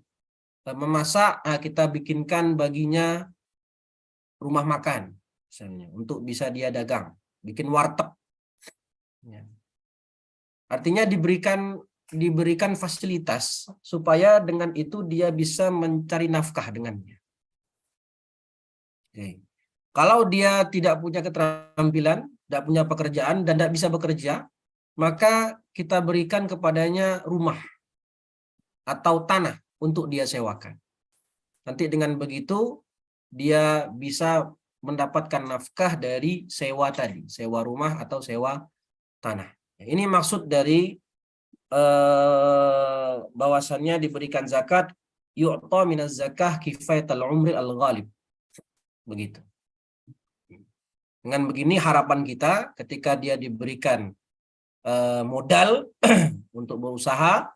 memasak, kita bikinkan baginya rumah makan, misalnya, untuk bisa dia dagang, bikin warteg. Ya. Artinya diberikan fasilitas supaya dengan itu dia bisa mencari nafkah dengannya. Oke. Kalau dia tidak punya keterampilan, tidak punya pekerjaan dan tidak bisa bekerja, maka kita berikan kepadanya rumah atau tanah untuk dia sewakan. Nanti dengan begitu dia bisa mendapatkan nafkah dari sewa tadi, sewa rumah atau sewa tanah. Ini maksud dari bahwasannya diberikan zakat, yu'ta minaz zakah kifayatul umri al-ghalib. Begitu. Dengan begini harapan kita ketika dia diberikan modal untuk berusaha,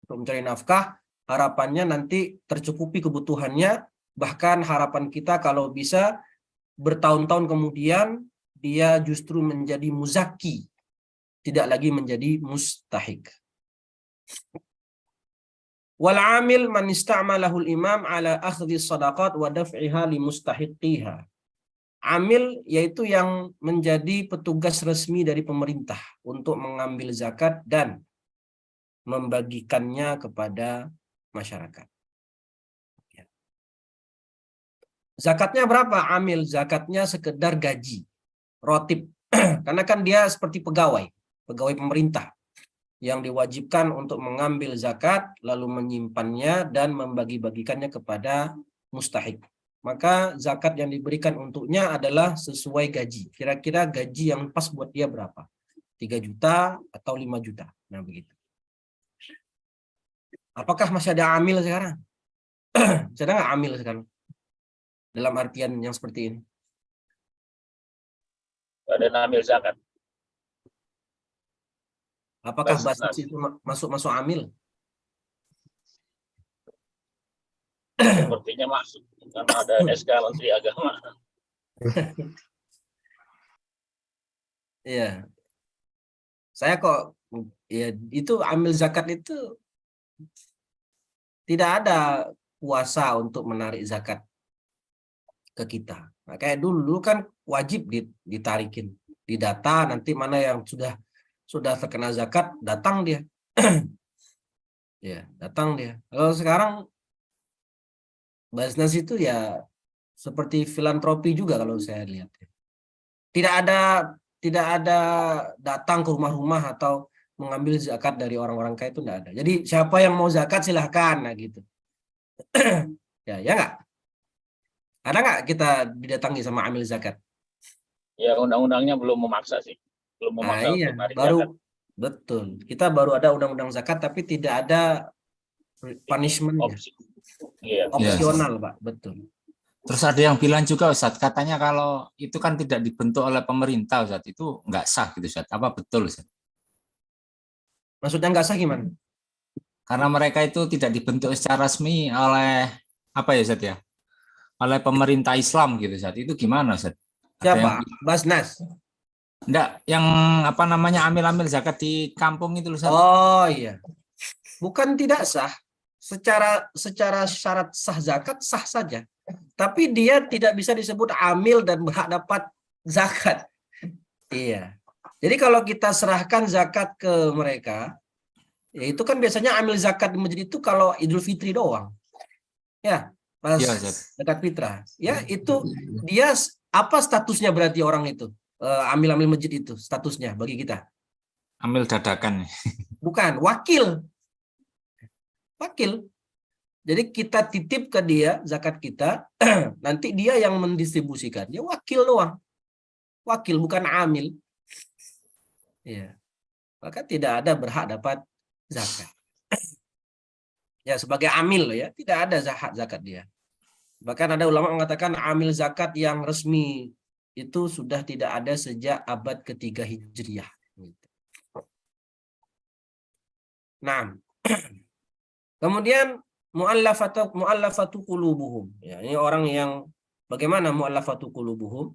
untuk mencari nafkah, harapannya nanti tercukupi kebutuhannya, bahkan harapan kita kalau bisa bertahun-tahun kemudian dia justru menjadi muzaki, tidak lagi menjadi mustahik. Wal amil man ista'malahul imam ala akhdhi sadaqat wa daf'iha li mustahiqiha. Amil yaitu yang menjadi petugas resmi dari pemerintah untuk mengambil zakat dan membagikannya kepada masyarakat. Zakatnya berapa? Amil zakatnya sekedar gaji, rotib. Karena kan dia seperti pegawai pemerintah yang diwajibkan untuk mengambil zakat lalu menyimpannya dan membagi-bagikannya kepada mustahik. Maka zakat yang diberikan untuknya adalah sesuai gaji. Kira-kira gaji yang pas buat dia berapa? 3 juta atau 5 juta. Nah begitu. Apakah masih ada amil sekarang? Masih ada nggak amil sekarang? Dalam artian yang seperti ini. Ada amil zakat. Apakah basnas itu masuk amil? Sepertinya masuk. Karena ada SK Menteri Agama. Iya. Saya kok ya itu amil zakat itu tidak ada kuasa untuk menarik zakat ke kita. Nah, kayak dulu kan wajib ditarikin, didata nanti mana yang sudah terkena zakat datang dia. Ya, datang dia. Kalau sekarang basnas itu ya seperti filantropi juga kalau saya lihat. Tidak ada datang ke rumah-rumah atau mengambil zakat dari orang-orang kaya itu tidak ada. Jadi siapa yang mau zakat silahkan, nah gitu. ya nggak? Ada nggak kita didatangi sama amil zakat? Ya undang-undangnya belum memaksa sih. Belum memaksa Iya, untuk narik baru zakat. betul. Kita baru ada undang-undang zakat tapi tidak ada punishment-nya. Iya. Opsional, Pak, betul. Terus ada yang bilang juga Ustadz, katanya kalau itu kan tidak dibentuk oleh pemerintah Ustadz, itu nggak sah gitu Ustadz. Apa betul Ustadz? Maksudnya nggak sah gimana? Karena mereka itu tidak dibentuk secara resmi oleh apa ya Ustadz ya? Oleh pemerintah Islam gitu Ustadz. Itu gimana Ustadz? Siapa? Basnas. Enggak, yang apa namanya amil-amil zakat di kampung itu Ustadz. Oh iya. Bukan tidak sah. Secara syarat sah zakat sah saja. Tapi dia tidak bisa disebut amil dan berhak dapat zakat. Iya. Jadi kalau kita serahkan zakat ke mereka, ya itu kan biasanya amil zakat di masjid itu kalau Idul Fitri doang. Ya, pas Iya, Ustadz. zakat fitrah. Ya, itu dia apa statusnya berarti orang itu? Amil-amil masjid itu statusnya bagi kita. Amil dadakan. Bukan, wakil. Wakil. Jadi kita titip ke dia zakat kita, nanti dia yang mendistribusikan. Dia wakil doang. Wakil bukan amil. Ya. Maka tidak ada berhak dapat zakat. Ya, sebagai amil ya, tidak ada zakat dia. Bahkan ada ulama mengatakan amil zakat yang resmi itu sudah tidak ada sejak abad ke-3 Hijriah. Nah, kemudian mu'allafatu qulubuhum. Ya, ini orang yang bagaimana mu'allafatu qulubuhum?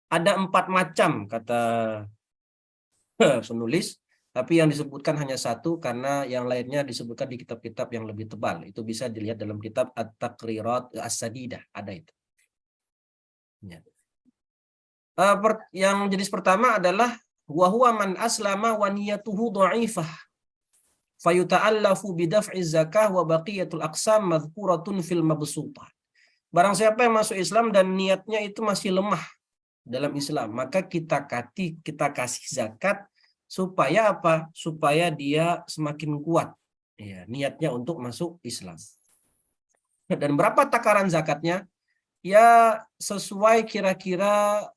Ada 4 macam kata penulis, tapi yang disebutkan hanya 1 karena yang lainnya disebutkan di kitab-kitab yang lebih tebal. Itu bisa dilihat dalam kitab At-Taqrirat As-Sadidah, ada itu. Ya. Yang jenis pertama adalah wa huwa man aslama wa niyatuhu dha'ifah fayuta'allafu bidaf'i zakah wa baqiyatul aqsam madhkuratun fil mabsutah. Barang siapa yang masuk Islam dan niatnya itu masih lemah dalam Islam, maka kita kasih zakat supaya apa? Supaya dia semakin kuat ya, niatnya untuk masuk Islam. Dan berapa takaran zakatnya? Ya sesuai kira-kira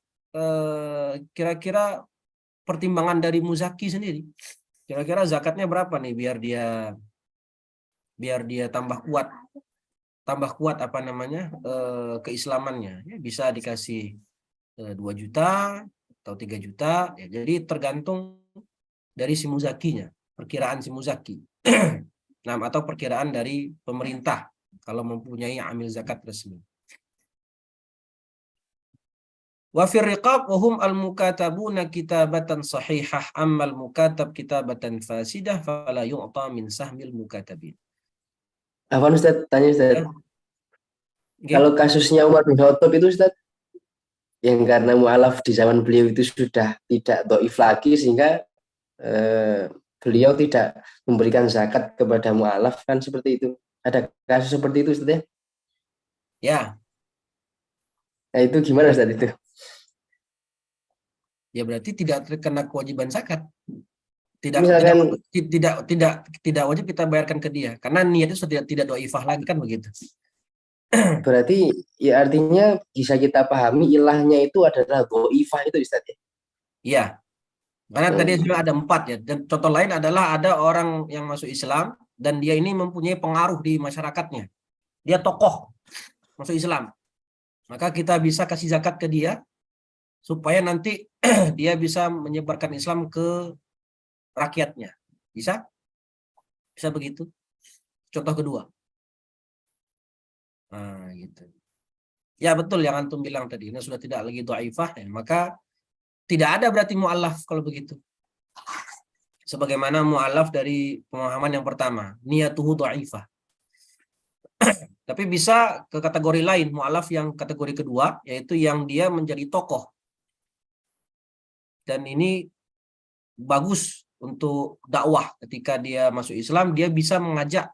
pertimbangan dari muzaki sendiri. Kira-kira zakatnya berapa nih biar dia tambah kuat apa namanya keislamannya. Ya, bisa dikasih 2 juta atau 3 juta. Ya, jadi tergantung dari si muzakinya, perkiraan si muzaki. Nah, atau perkiraan dari pemerintah kalau mempunyai amil zakat resmi. Wa fir riqab wa hum al-mukatabuna kitabatan sahihah ammal mukatab kitabatan fasidah fala yu'ta min sahmil mukatabin. Apa Ustaz? Tanya Ustaz. Ya. Kalau kasusnya Umar bin Khattab itu Ustaz, yang karena mu'alaf di zaman beliau itu sudah tidak dhaif lagi sehingga beliau tidak memberikan zakat kepada mu'alaf, kan seperti itu. Ada kasus seperti itu Ustaz ya? Ya. Nah itu gimana Ustaz itu? Ya berarti tidak terkena kewajiban zakat. Tidak wajib kita bayarkan ke dia karena niatnya sudah tidak dhaifah lagi kan begitu. Berarti ya artinya bisa kita pahami ilahnya itu adalah dhaifah itu Ustaz ya? Iya. Karena tadi sudah ada 4 ya. Dan contoh lain adalah ada orang yang masuk Islam dan dia ini mempunyai pengaruh di masyarakatnya. Dia tokoh masuk Islam. Maka kita bisa kasih zakat ke dia supaya nanti dia bisa menyebarkan Islam ke rakyatnya. Bisa? Bisa begitu. Contoh kedua. Nah, gitu. Ya betul yang antum bilang tadi. Ini sudah tidak lagi dhaifah ya, maka tidak ada berarti mu'allaf kalau begitu. Sebagaimana mu'allaf dari pemahaman yang pertama, niyatuhu dhaifah. Tapi bisa ke kategori lain, mu'allaf yang kategori kedua, yaitu yang dia menjadi tokoh. Dan ini bagus untuk dakwah. Ketika dia masuk Islam, dia bisa mengajak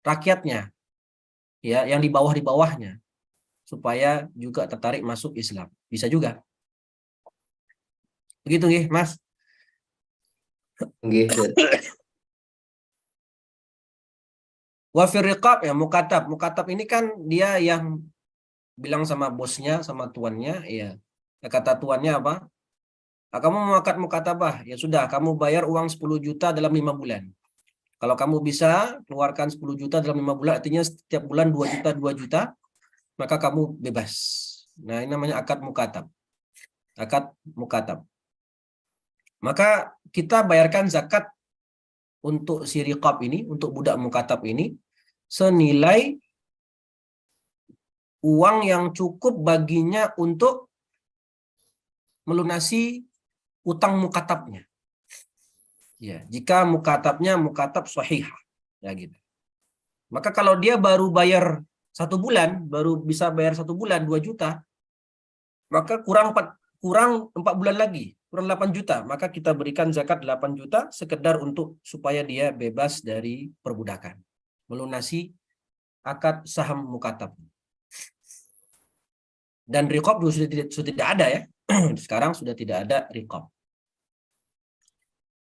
rakyatnya, ya, yang di bawahnya, supaya juga tertarik masuk Islam. Bisa juga. Begitu nggih, Mas? Nggih. Wa fir riqab ya mukatab. Mukatab ini kan dia yang bilang sama bosnya, sama tuannya, ya. Kata tuannya apa? Kamu mau akad mukatabah, ya sudah, kamu bayar uang 10 juta dalam 5 bulan. Kalau kamu bisa keluarkan 10 juta dalam 5 bulan, artinya setiap bulan 2 juta, 2 juta, maka kamu bebas. Nah, ini namanya akad mukatab. Akad mukatab. Maka kita bayarkan zakat untuk si riqab ini, untuk budak mukatab ini, senilai uang yang cukup baginya untuk melunasi utang mukatabnya. Ya, jika mukatabnya mukatab sahihah, ya gitu. Maka kalau dia baru bayar 1 bulan, baru bisa bayar 1 bulan 2 juta, maka kurang 4 bulan lagi, kurang 8 juta, maka kita berikan zakat 8 juta sekedar untuk supaya dia bebas dari perbudakan, melunasi akad saham mukatab. Dan riqab sudah tidak ada ya. Sekarang sudah tidak ada riqab.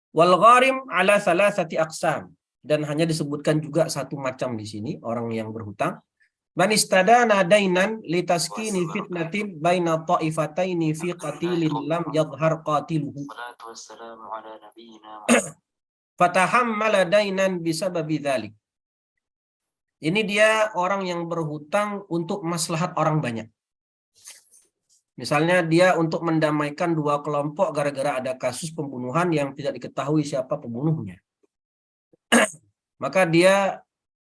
Wal gharim ala salasati aqsam, dan hanya disebutkan juga satu macam di sini orang yang berhutang. Man istadana dainan litaskini fitnatin baina ta'ifataini fi qatilin lam yadhhar qatiluhu. Fatahammala dainan bisababi dzalik. Ini dia orang yang berhutang untuk maslahat orang banyak. Misalnya dia untuk mendamaikan 2 kelompok gara-gara ada kasus pembunuhan yang tidak diketahui siapa pembunuhnya. Maka dia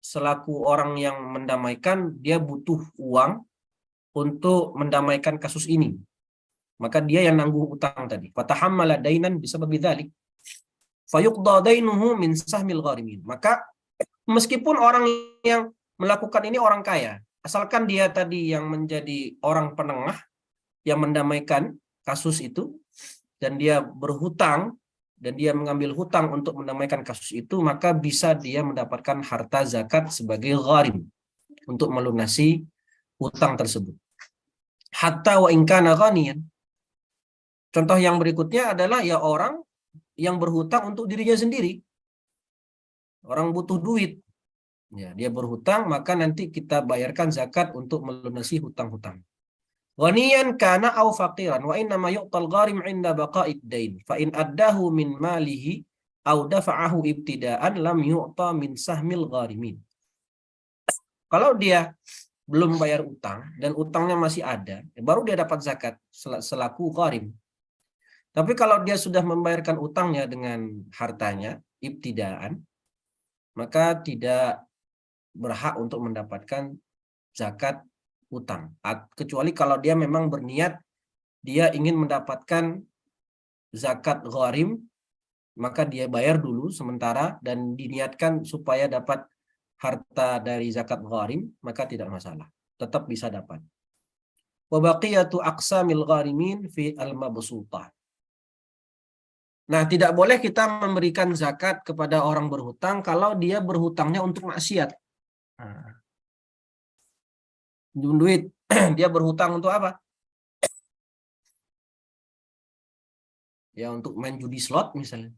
selaku orang yang mendamaikan, dia butuh uang untuk mendamaikan kasus ini. Maka dia yang nanggung utang tadi. Fatahammala dainan bisababi dzalik. Fayuqda dainuhu min sahmil gharimin. Maka meskipun orang yang melakukan ini orang kaya, asalkan dia tadi yang menjadi orang penengah yang mendamaikan kasus itu, dan dia berhutang, dan dia mengambil hutang untuk mendamaikan kasus itu, maka bisa dia mendapatkan harta zakat sebagai gharim untuk melunasi hutang tersebut. Hatta wa in kana ghaniyan. Contoh yang berikutnya adalah ya orang yang berhutang untuk dirinya sendiri. Orang butuh duit. Ya, dia berhutang, maka nanti kita bayarkan zakat untuk melunasi hutang-hutang. Ghaniyan kana aw faqiran wa inna ma yu'tal gharim 'inda baqa'id dain fa in addahu min malihi aw dafa'ahu ibtida'an lam yu'ta min sahmil gharimin. Kalau dia belum bayar utang dan utangnya masih ada, baru dia dapat zakat selaku gharim. Tapi kalau dia sudah membayarkan utangnya dengan hartanya ibtida'an, maka tidak berhak untuk mendapatkan zakat utang, kecuali kalau dia memang berniat dia ingin mendapatkan zakat gharim, maka dia bayar dulu sementara dan diniatkan supaya dapat harta dari zakat gharim, maka tidak masalah, tetap bisa dapat. Wa baqiyatu aqsamil gharimin fi al-mabsutah. Nah, tidak boleh kita memberikan zakat kepada orang berhutang kalau dia berhutangnya untuk maksiat. Duit, dia berhutang untuk apa? Ya untuk main judi slot misalnya.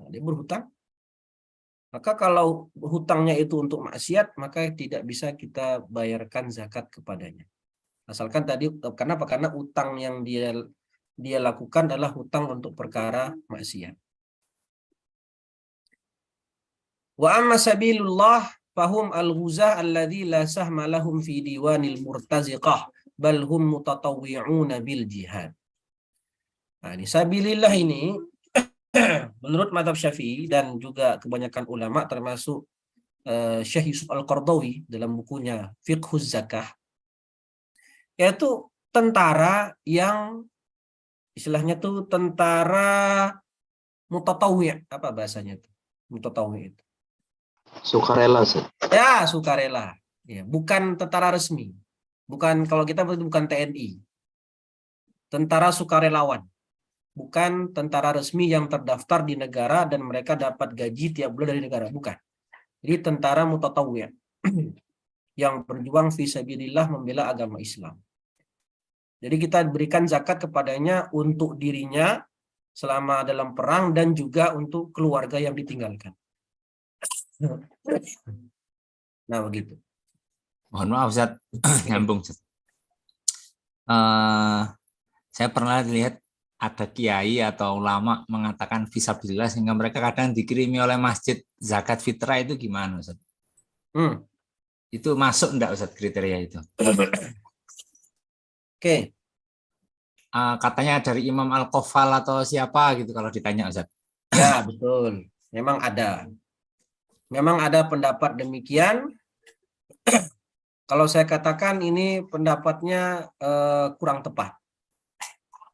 Nah, dia berhutang. Maka kalau hutangnya itu untuk maksiat, maka tidak bisa kita bayarkan zakat kepadanya. Asalkan tadi, kenapa? Karena utang yang dia lakukan adalah hutang untuk perkara maksiat. Wa amma sabilullah fahum al-ghuzah alladzi la sahma lahum fi diwanil murtaziqah bal hum mutatawwi'una bil jihad. Nah, ini sabilillah ini menurut mazhab Syafi'i dan juga kebanyakan ulama termasuk Syekh Yusuf Al-Qardawi dalam bukunya Fiqhuz Zakah, yaitu tentara yang istilahnya tuh tentara mutatawwi', apa bahasanya itu? Mutatawwi' itu Sukarela, Sir. ya, sukarela. Ya, bukan tentara resmi. Bukan, kalau kita bukan TNI. Tentara sukarelawan. Bukan tentara resmi yang terdaftar di negara dan mereka dapat gaji tiap bulan dari negara. Bukan. Jadi tentara mutatawwi' yang berjuang fi sabilillah membela agama Islam. Jadi kita berikan zakat kepadanya untuk dirinya selama dalam perang dan juga untuk keluarga yang ditinggalkan. Nah, begitu. Mohon maaf, Ustaz. Nyambung, Ustaz. Saya pernah lihat ada kiai atau ulama mengatakan fisabilillah sehingga mereka kadang dikirimi oleh masjid zakat fitrah itu gimana Ustaz? Itu masuk enggak Ustaz kriteria itu? Oke. Katanya dari Imam Al-Qafal atau siapa gitu kalau ditanya Ustaz. Ya, betul. Memang ada. Memang ada pendapat demikian. Kalau saya katakan ini pendapatnya kurang tepat.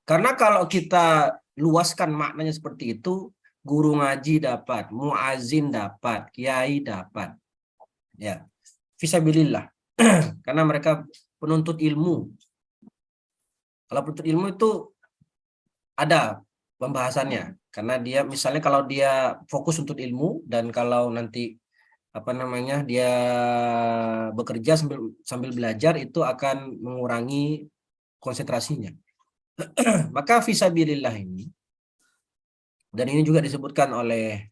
Karena kalau kita luaskan maknanya seperti itu, guru ngaji dapat, muazin dapat, kiai dapat. Ya, fisabilillah. Karena mereka penuntut ilmu. Kalau penuntut ilmu itu ada pembahasannya. Karena dia misalnya kalau dia fokus untuk ilmu dan kalau nanti dia bekerja sambil belajar itu akan mengurangi konsentrasinya. Maka fisabilillah ini, dan ini juga disebutkan oleh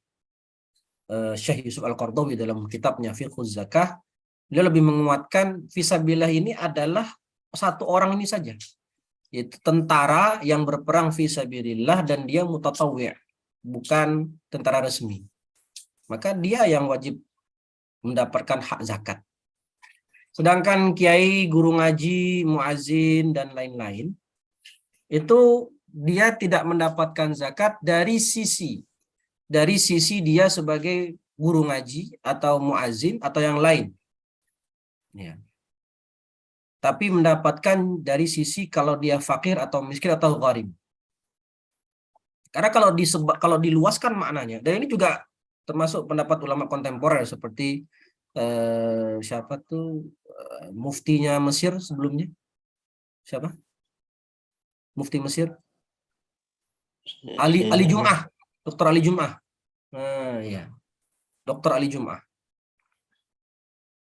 Syekh Yusuf Al-Qaradawi dalam kitabnya Fiqhuz Zakah, dia lebih menguatkan fisabilillah ini adalah satu orang ini saja, yaitu tentara yang berperang fisabilillah dan dia mutatawwi', bukan tentara resmi. Maka dia yang wajib mendapatkan hak zakat. Sedangkan kiai, guru ngaji, muazin dan lain-lain itu dia tidak mendapatkan zakat dari sisi dia sebagai guru ngaji atau muazin atau yang lain. Ya. Tapi mendapatkan dari sisi kalau dia fakir atau miskin atau gharib. Karena kalau diluaskan maknanya, dan ini juga termasuk pendapat ulama kontemporer seperti siapa tuh muftinya Mesir sebelumnya? Siapa? Mufti Mesir? Ali Jum'ah, Dr. Ali Jum'ah. Ya. Dr. Ali Jum'ah.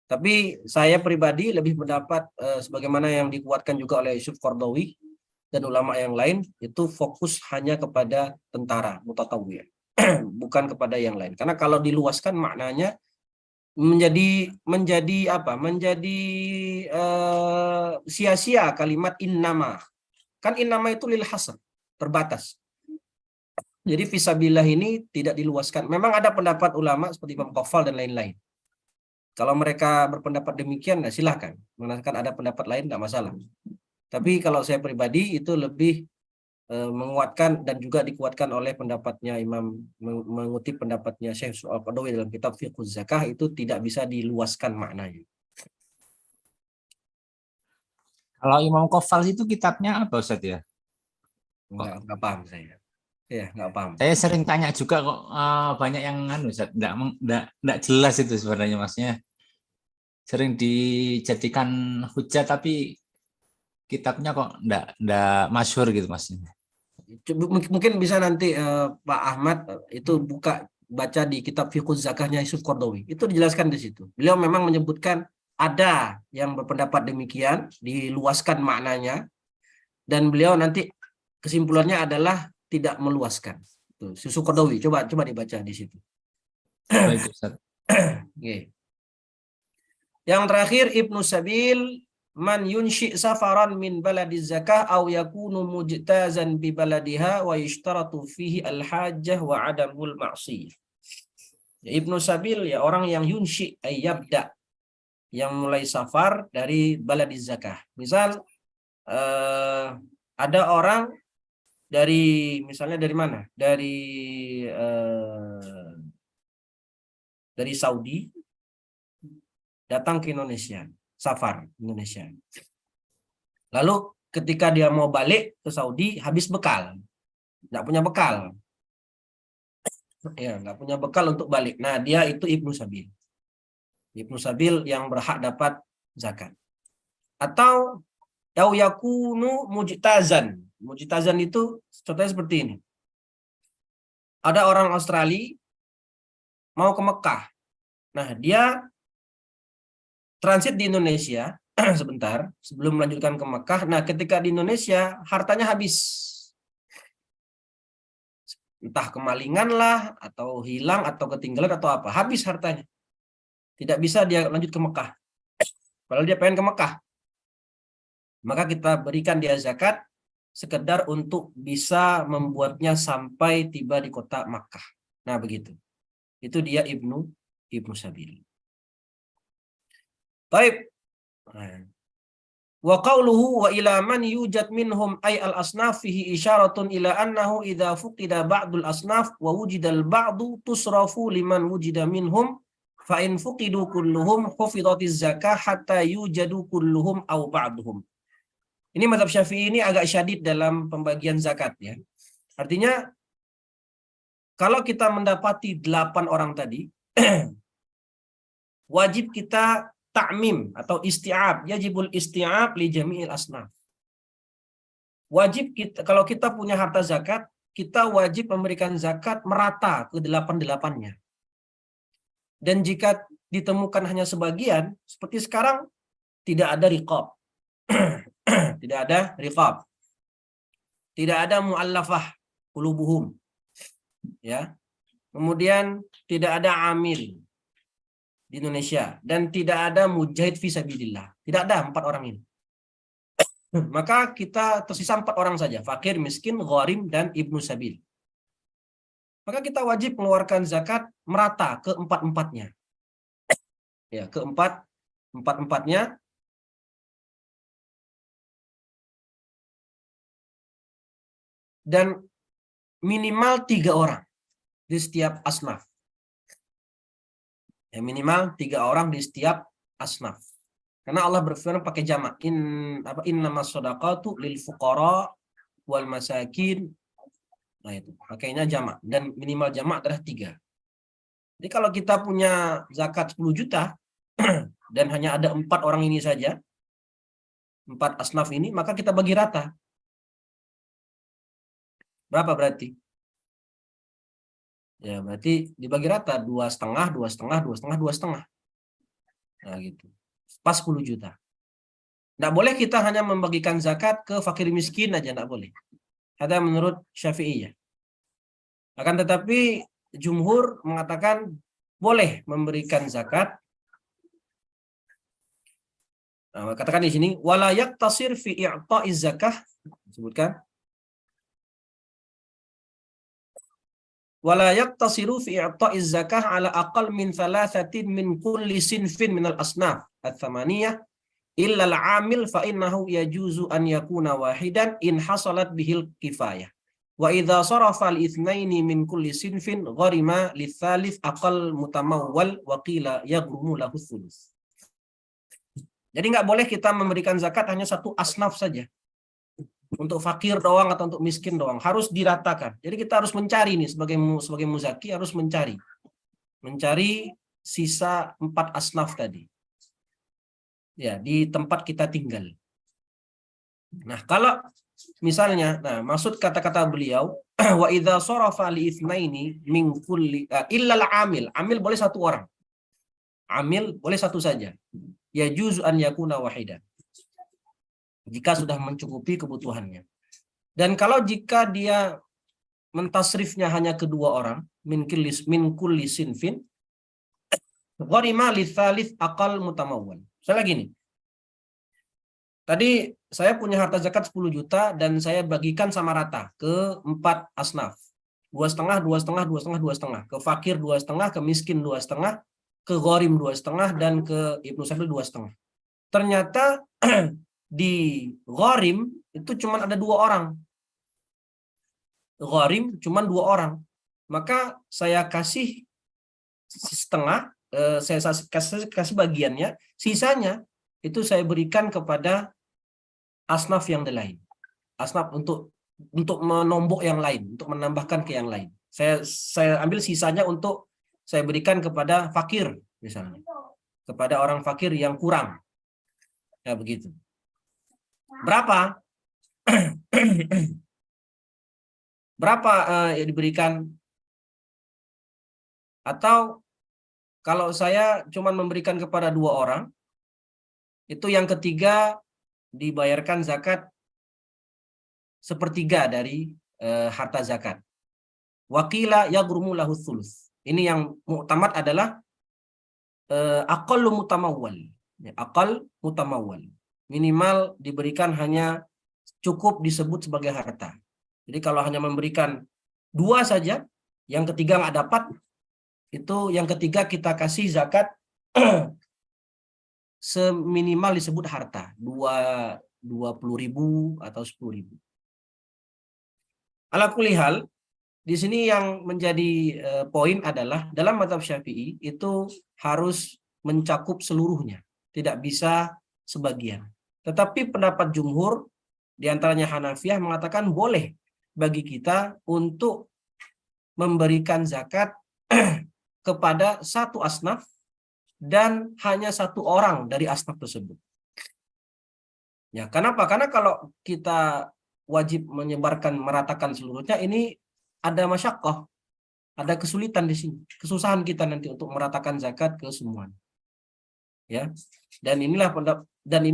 Tapi saya pribadi lebih mendapat sebagaimana yang dikuatkan juga oleh Yusuf Qaradawi dan ulama yang lain, itu fokus hanya kepada tentara mutatawwi', bukan kepada yang lain. Karena kalau diluaskan maknanya menjadi sia-sia kalimat innama. Kan innama itu lil hasr, terbatas. Jadi fisabilillah ini tidak diluaskan. Memang ada pendapat ulama seperti Imam Qafal dan lain-lain. Kalau mereka berpendapat demikian, nah silahkan. Mengatakan ada pendapat lain, tidak masalah. Tapi kalau saya pribadi itu lebih menguatkan dan juga dikuatkan oleh pendapatnya mengutip pendapatnya Syekh Yusuf Al-Qaradawi dalam kitab Fiqhuz Zakah, itu tidak bisa diluaskan maknanya. Kalau Imam Qafal itu kitabnya apa Ustaz ya? Nggak paham saya. Ya, nggak paham. Saya sering tanya juga kok, banyak yang Ustaz, enggak jelas itu sebenarnya maksudnya. Sering dijadikan hujah tapi kitabnya kok enggak masyhur gitu maksudnya. Mungkin bisa nanti Pak Ahmad itu baca di kitab Fiqhuz Zakahnya Yusuf Qaradawi. Itu dijelaskan di situ. Beliau memang menyebutkan ada yang berpendapat demikian, diluaskan maknanya, dan beliau nanti kesimpulannya adalah tidak meluaskan. Tuh, Yusuf Qaradawi, coba dibaca di situ. Baik Ustaz. Okay. Yang terakhir Ibnu Sabil, man yunshi safaran min baladiz zakah aw yakunu mujtazan bi baladiha wa yishtaratu fihi al-hajjah wa adamul ma'siyah. Ibnu Sabil ya orang yang yunshi yabda, yang mulai safar dari baladiz zakah. Misal ada orang misalnya dari mana? Dari Saudi datang ke Indonesia, safar Indonesia. Lalu ketika dia mau balik ke Saudi habis bekal, nggak punya bekal, ya nggak punya bekal untuk balik. Nah dia itu Ibnu Sabil. Ibnu Sabil yang berhak dapat zakat. Atau yakunu mujtazan. Mujtazan itu contohnya seperti ini. Ada orang Australia mau ke Mekah. Nah dia transit di Indonesia sebentar sebelum melanjutkan ke Mekah. Nah, ketika di Indonesia hartanya habis. Entah kemalingan lah, atau hilang, atau ketinggalan, atau apa. Habis hartanya. Tidak bisa dia lanjut ke Mekah. Padahal dia pengen ke Mekah. Maka kita berikan dia zakat sekedar untuk bisa membuatnya sampai tiba di kota Makkah. Nah, begitu. Itu dia Ibnu Sabil. Baik. Wa qawluhu wa ila man yujad minhum ay al-asnaf fihi isyaratun ila annahu idza fuqida ba'dul asnaf wa wujida al-ba'du tusrafu liman wujida minhum fa in fuqidu kulluhum hufidatiz zakah hatta yujadu kulluhum aw ba'duhum. Ini mazhab Syafi'i ini agak syadid dalam pembagian zakat ya. Artinya kalau kita mendapati 8 orang tadi wajib kita ta'mim atau isti'ab, yajibul isti'ab li jami'il asnaf. Wajib kita, kalau kita punya harta zakat, kita wajib memberikan zakat merata ke 8-8-nya. Dan jika ditemukan hanya sebagian, seperti sekarang tidak ada riqab. Tidak ada riqab. Tidak ada mu'allafah qulubuhum. Ya. Kemudian tidak ada amil di Indonesia dan tidak ada mujahid fisabilillah. Tidak ada 4 orang ini. Maka kita tersisa 4 orang saja, fakir, miskin, gharim dan ibnu sabil. Maka kita wajib mengeluarkan zakat merata ke 4-4-nya. Ya, ke 4-4-nya. Dan minimal 3 orang di setiap asnaf. Ya, minimal 3 orang di setiap asnaf. Karena Allah berfirman pakai jamak. Innamas shadaqatu lil fuqara wal masakin. Nah itu, pakainya jamak dan minimal jamak adalah 3. Jadi kalau kita punya zakat 10 juta dan hanya ada 4 orang ini saja, 4 asnaf ini, maka kita bagi rata. Berapa berarti? Ya, berarti dibagi rata 2,5, 2,5, 2,5, 2,5. Nah, gitu. Pas 10 juta. Nggak boleh kita hanya membagikan zakat ke fakir miskin aja, nggak boleh. Ada menurut Syafi'iyah. Akan tetapi jumhur mengatakan boleh memberikan zakat. Nah, katakan di sini wala yaktasir fi i'ta'iz zakah, disebutkan wala yaktasiru fi i'ta'iz zakah ala aqal min 3 min kulli sinfin min al-asnaf ats-tsamaniyah illa al-'amil fa innahu yajuzu an yakuna wahidan in hasalat bihil kifayah wa idza sarafa al-itsnaini min kulli sinfin gharima lits-tsalits aqal mutamawwal wa qila yaghrumu lahu ts-tsulus. Jadi nggak boleh kita memberikan zakat hanya 1 asnaf saja. Untuk fakir doang atau untuk miskin doang, harus diratakan. Jadi kita harus mencari nih sebagai muzaki harus mencari sisa 4 asnaf tadi. Ya, di tempat kita tinggal. Nah, kalau misalnya, maksud kata-kata beliau wa idza sarafa li itsnaini min kulli illa al-amil. Amil boleh 1 orang. Amil boleh 1 saja. Ya juzu an yakuna wahidan. Jika sudah mencukupi kebutuhannya. Dan kalau jika dia mentasrifnya hanya ke 2 orang, min kulli sinfin, gharima lits-tsalits aqal mutamawwal. Saya lagi nih. Tadi saya punya harta zakat 10 juta dan saya bagikan sama rata ke 4 asnaf. 2,5, 2,5, 2,5, 2,5. Ke fakir 2,5, ke miskin 2,5, ke gharim 2,5 dan ke ibnu sabil 2,5. Ternyata di gharim itu cuma ada 2 orang. Gharim cuma 2 orang. Maka saya kasih setengah, saya kasih bagiannya, sisanya itu saya berikan kepada asnaf yang lain. Asnaf untuk menombok yang lain, untuk menambahkan ke yang lain. Saya ambil sisanya untuk saya berikan kepada fakir misalnya. Kepada orang fakir yang kurang. Ya begitu. Berapa? Berapa yang diberikan? Atau kalau saya cuma memberikan kepada 2 orang, itu yang ketiga dibayarkan zakat 1/3 dari harta zakat. Wakila yaghrumu lahu ts-tsulus. Ini yang mu'tamad adalah aqallu mutamawwal. Aqal mutamawwal. Minimal diberikan hanya cukup disebut sebagai harta. Jadi kalau hanya memberikan 2 saja, yang ketiga nggak dapat, itu yang ketiga kita kasih zakat seminimal disebut harta, 20.000 atau 10.000. Ala kulli hal, di sini yang menjadi poin adalah dalam mazhab Syafi'i itu harus mencakup seluruhnya, tidak bisa sebagian. Tetapi pendapat jumhur, diantaranya Hanafiyah, mengatakan boleh bagi kita untuk memberikan zakat kepada satu asnaf dan hanya satu orang dari asnaf tersebut. Ya, kenapa? Karena kalau kita wajib menyebarkan, meratakan seluruhnya, ini ada masyaqqah, ada kesulitan di sini, kesusahan kita nanti untuk meratakan zakat ke semua. Ya, dan ini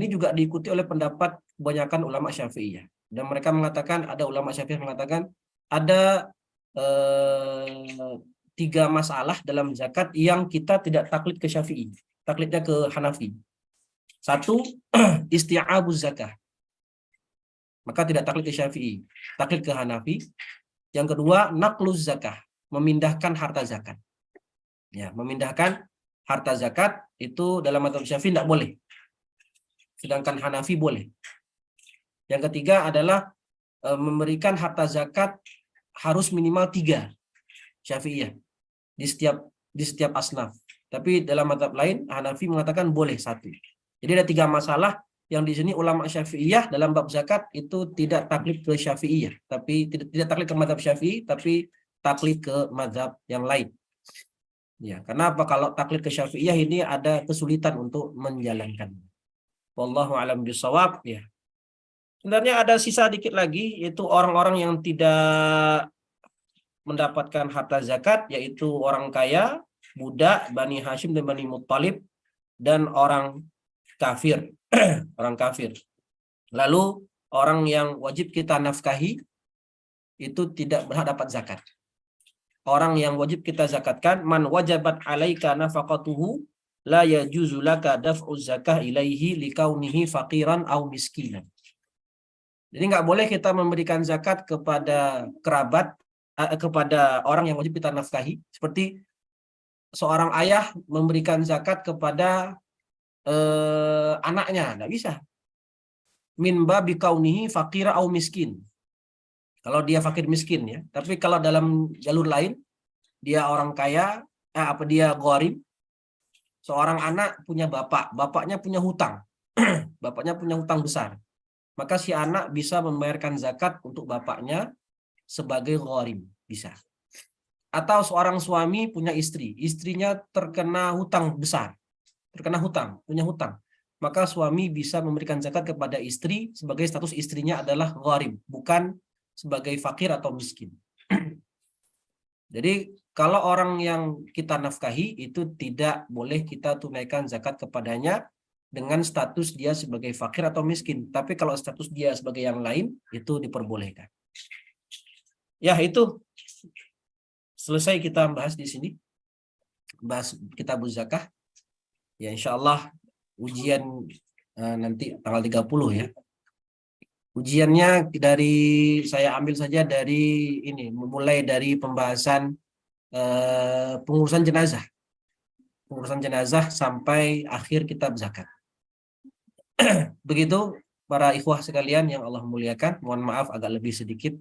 juga diikuti oleh pendapat kebanyakan ulama Syafi'iyah. Dan mereka mengatakan, ada ulama Syafi'iyah mengatakan ada 3 masalah dalam zakat yang kita tidak taklid ke Syafi'i, taklidnya ke Hanafi. 1, isti'abuz zakah, maka tidak taklid ke Syafi'i, taklid ke Hanafi. Yang kedua, naqluz zakah, memindahkan harta zakat. Ya, memindahkan harta zakat itu dalam mazhab Syafi'i tidak boleh, sedangkan Hanafi boleh. Yang ketiga adalah memberikan harta zakat harus minimal 3 Syafi'iyah di setiap asnaf. Tapi dalam mazhab lain Hanafi mengatakan boleh 1. Jadi ada 3 masalah yang di sini ulama Syafi'iyah dalam bab zakat itu tidak taklid ke Syafi'iyah, tapi tidak taklid ke mazhab Syafi'i, tapi taklid ke mazhab yang lain. Ya, karena apa? Kalau taklid ke Syafi'iyah ini ada kesulitan untuk menjalankan. Wallahu a'lam bishawab. Ya. Sebenarnya ada sisa dikit lagi, yaitu orang-orang yang tidak mendapatkan harta zakat, yaitu orang kaya, budak, Bani Hashim dan Bani Muttalib, dan orang kafir. Orang kafir. Lalu orang yang wajib kita nafkahi itu tidak berhak dapat zakat. Orang yang wajib kita zakatkan, man wajabat alaika nafaqatuhu la yajuzu laka daf'u zakah ilaihi likaunihi faqiran au miskinan. Jadi nggak boleh kita memberikan zakat kepada kerabat, kepada orang yang wajib kita nafkahi, seperti seorang ayah memberikan zakat kepada anaknya, nggak bisa. Min babi kaunihi faqira au miskin. Kalau dia fakir miskin ya. Tapi kalau dalam jalur lain, dia orang kaya, dia gharib, seorang anak punya bapak, bapaknya punya hutang, bapaknya punya hutang besar. Maka si anak bisa membayarkan zakat untuk bapaknya sebagai gharib, bisa. Atau seorang suami punya istri, istrinya terkena hutang besar, terkena hutang, punya hutang. Maka suami bisa memberikan zakat kepada istri sebagai status istrinya adalah gharib, bukan sebagai fakir atau miskin. Jadi kalau orang yang kita nafkahi itu tidak boleh kita tunaikan zakat kepadanya dengan status dia sebagai fakir atau miskin. Tapi kalau status dia sebagai yang lain itu diperbolehkan. Ya, itu selesai kita bahas di sini. Bahas Kitabuz Zakah. Ya, insya Allah ujian nanti tanggal 30 ya. Ujiannya saya ambil saja dari ini, mulai dari pembahasan pengurusan jenazah. Pengurusan jenazah sampai akhir kitab zakat. Begitu para ikhwah sekalian yang Allah muliakan. Mohon maaf agak lebih sedikit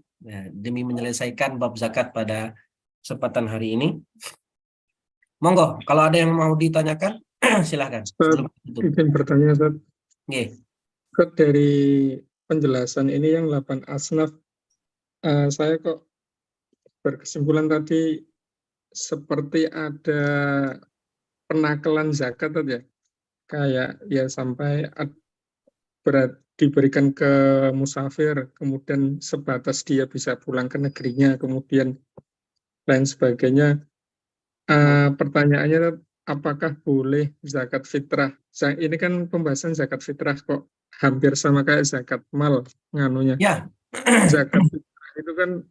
demi menyelesaikan bab zakat pada kesempatan hari ini. Monggo, kalau ada yang mau ditanyakan silahkan. Izin bertanya, Ustaz. Nggih. Dari penjelasan ini yang 8 asnaf, saya kok berkesimpulan tadi seperti ada penakalan zakat ya, kayak ya sampai diberikan ke musafir, kemudian sebatas dia bisa pulang ke negerinya, kemudian lain sebagainya. Pertanyaannya, apakah boleh zakat fitrah? Ini kan pembahasan zakat fitrah kok hampir sama kayak zakat mal nganunya. Ya. Zakat fitrah itu kan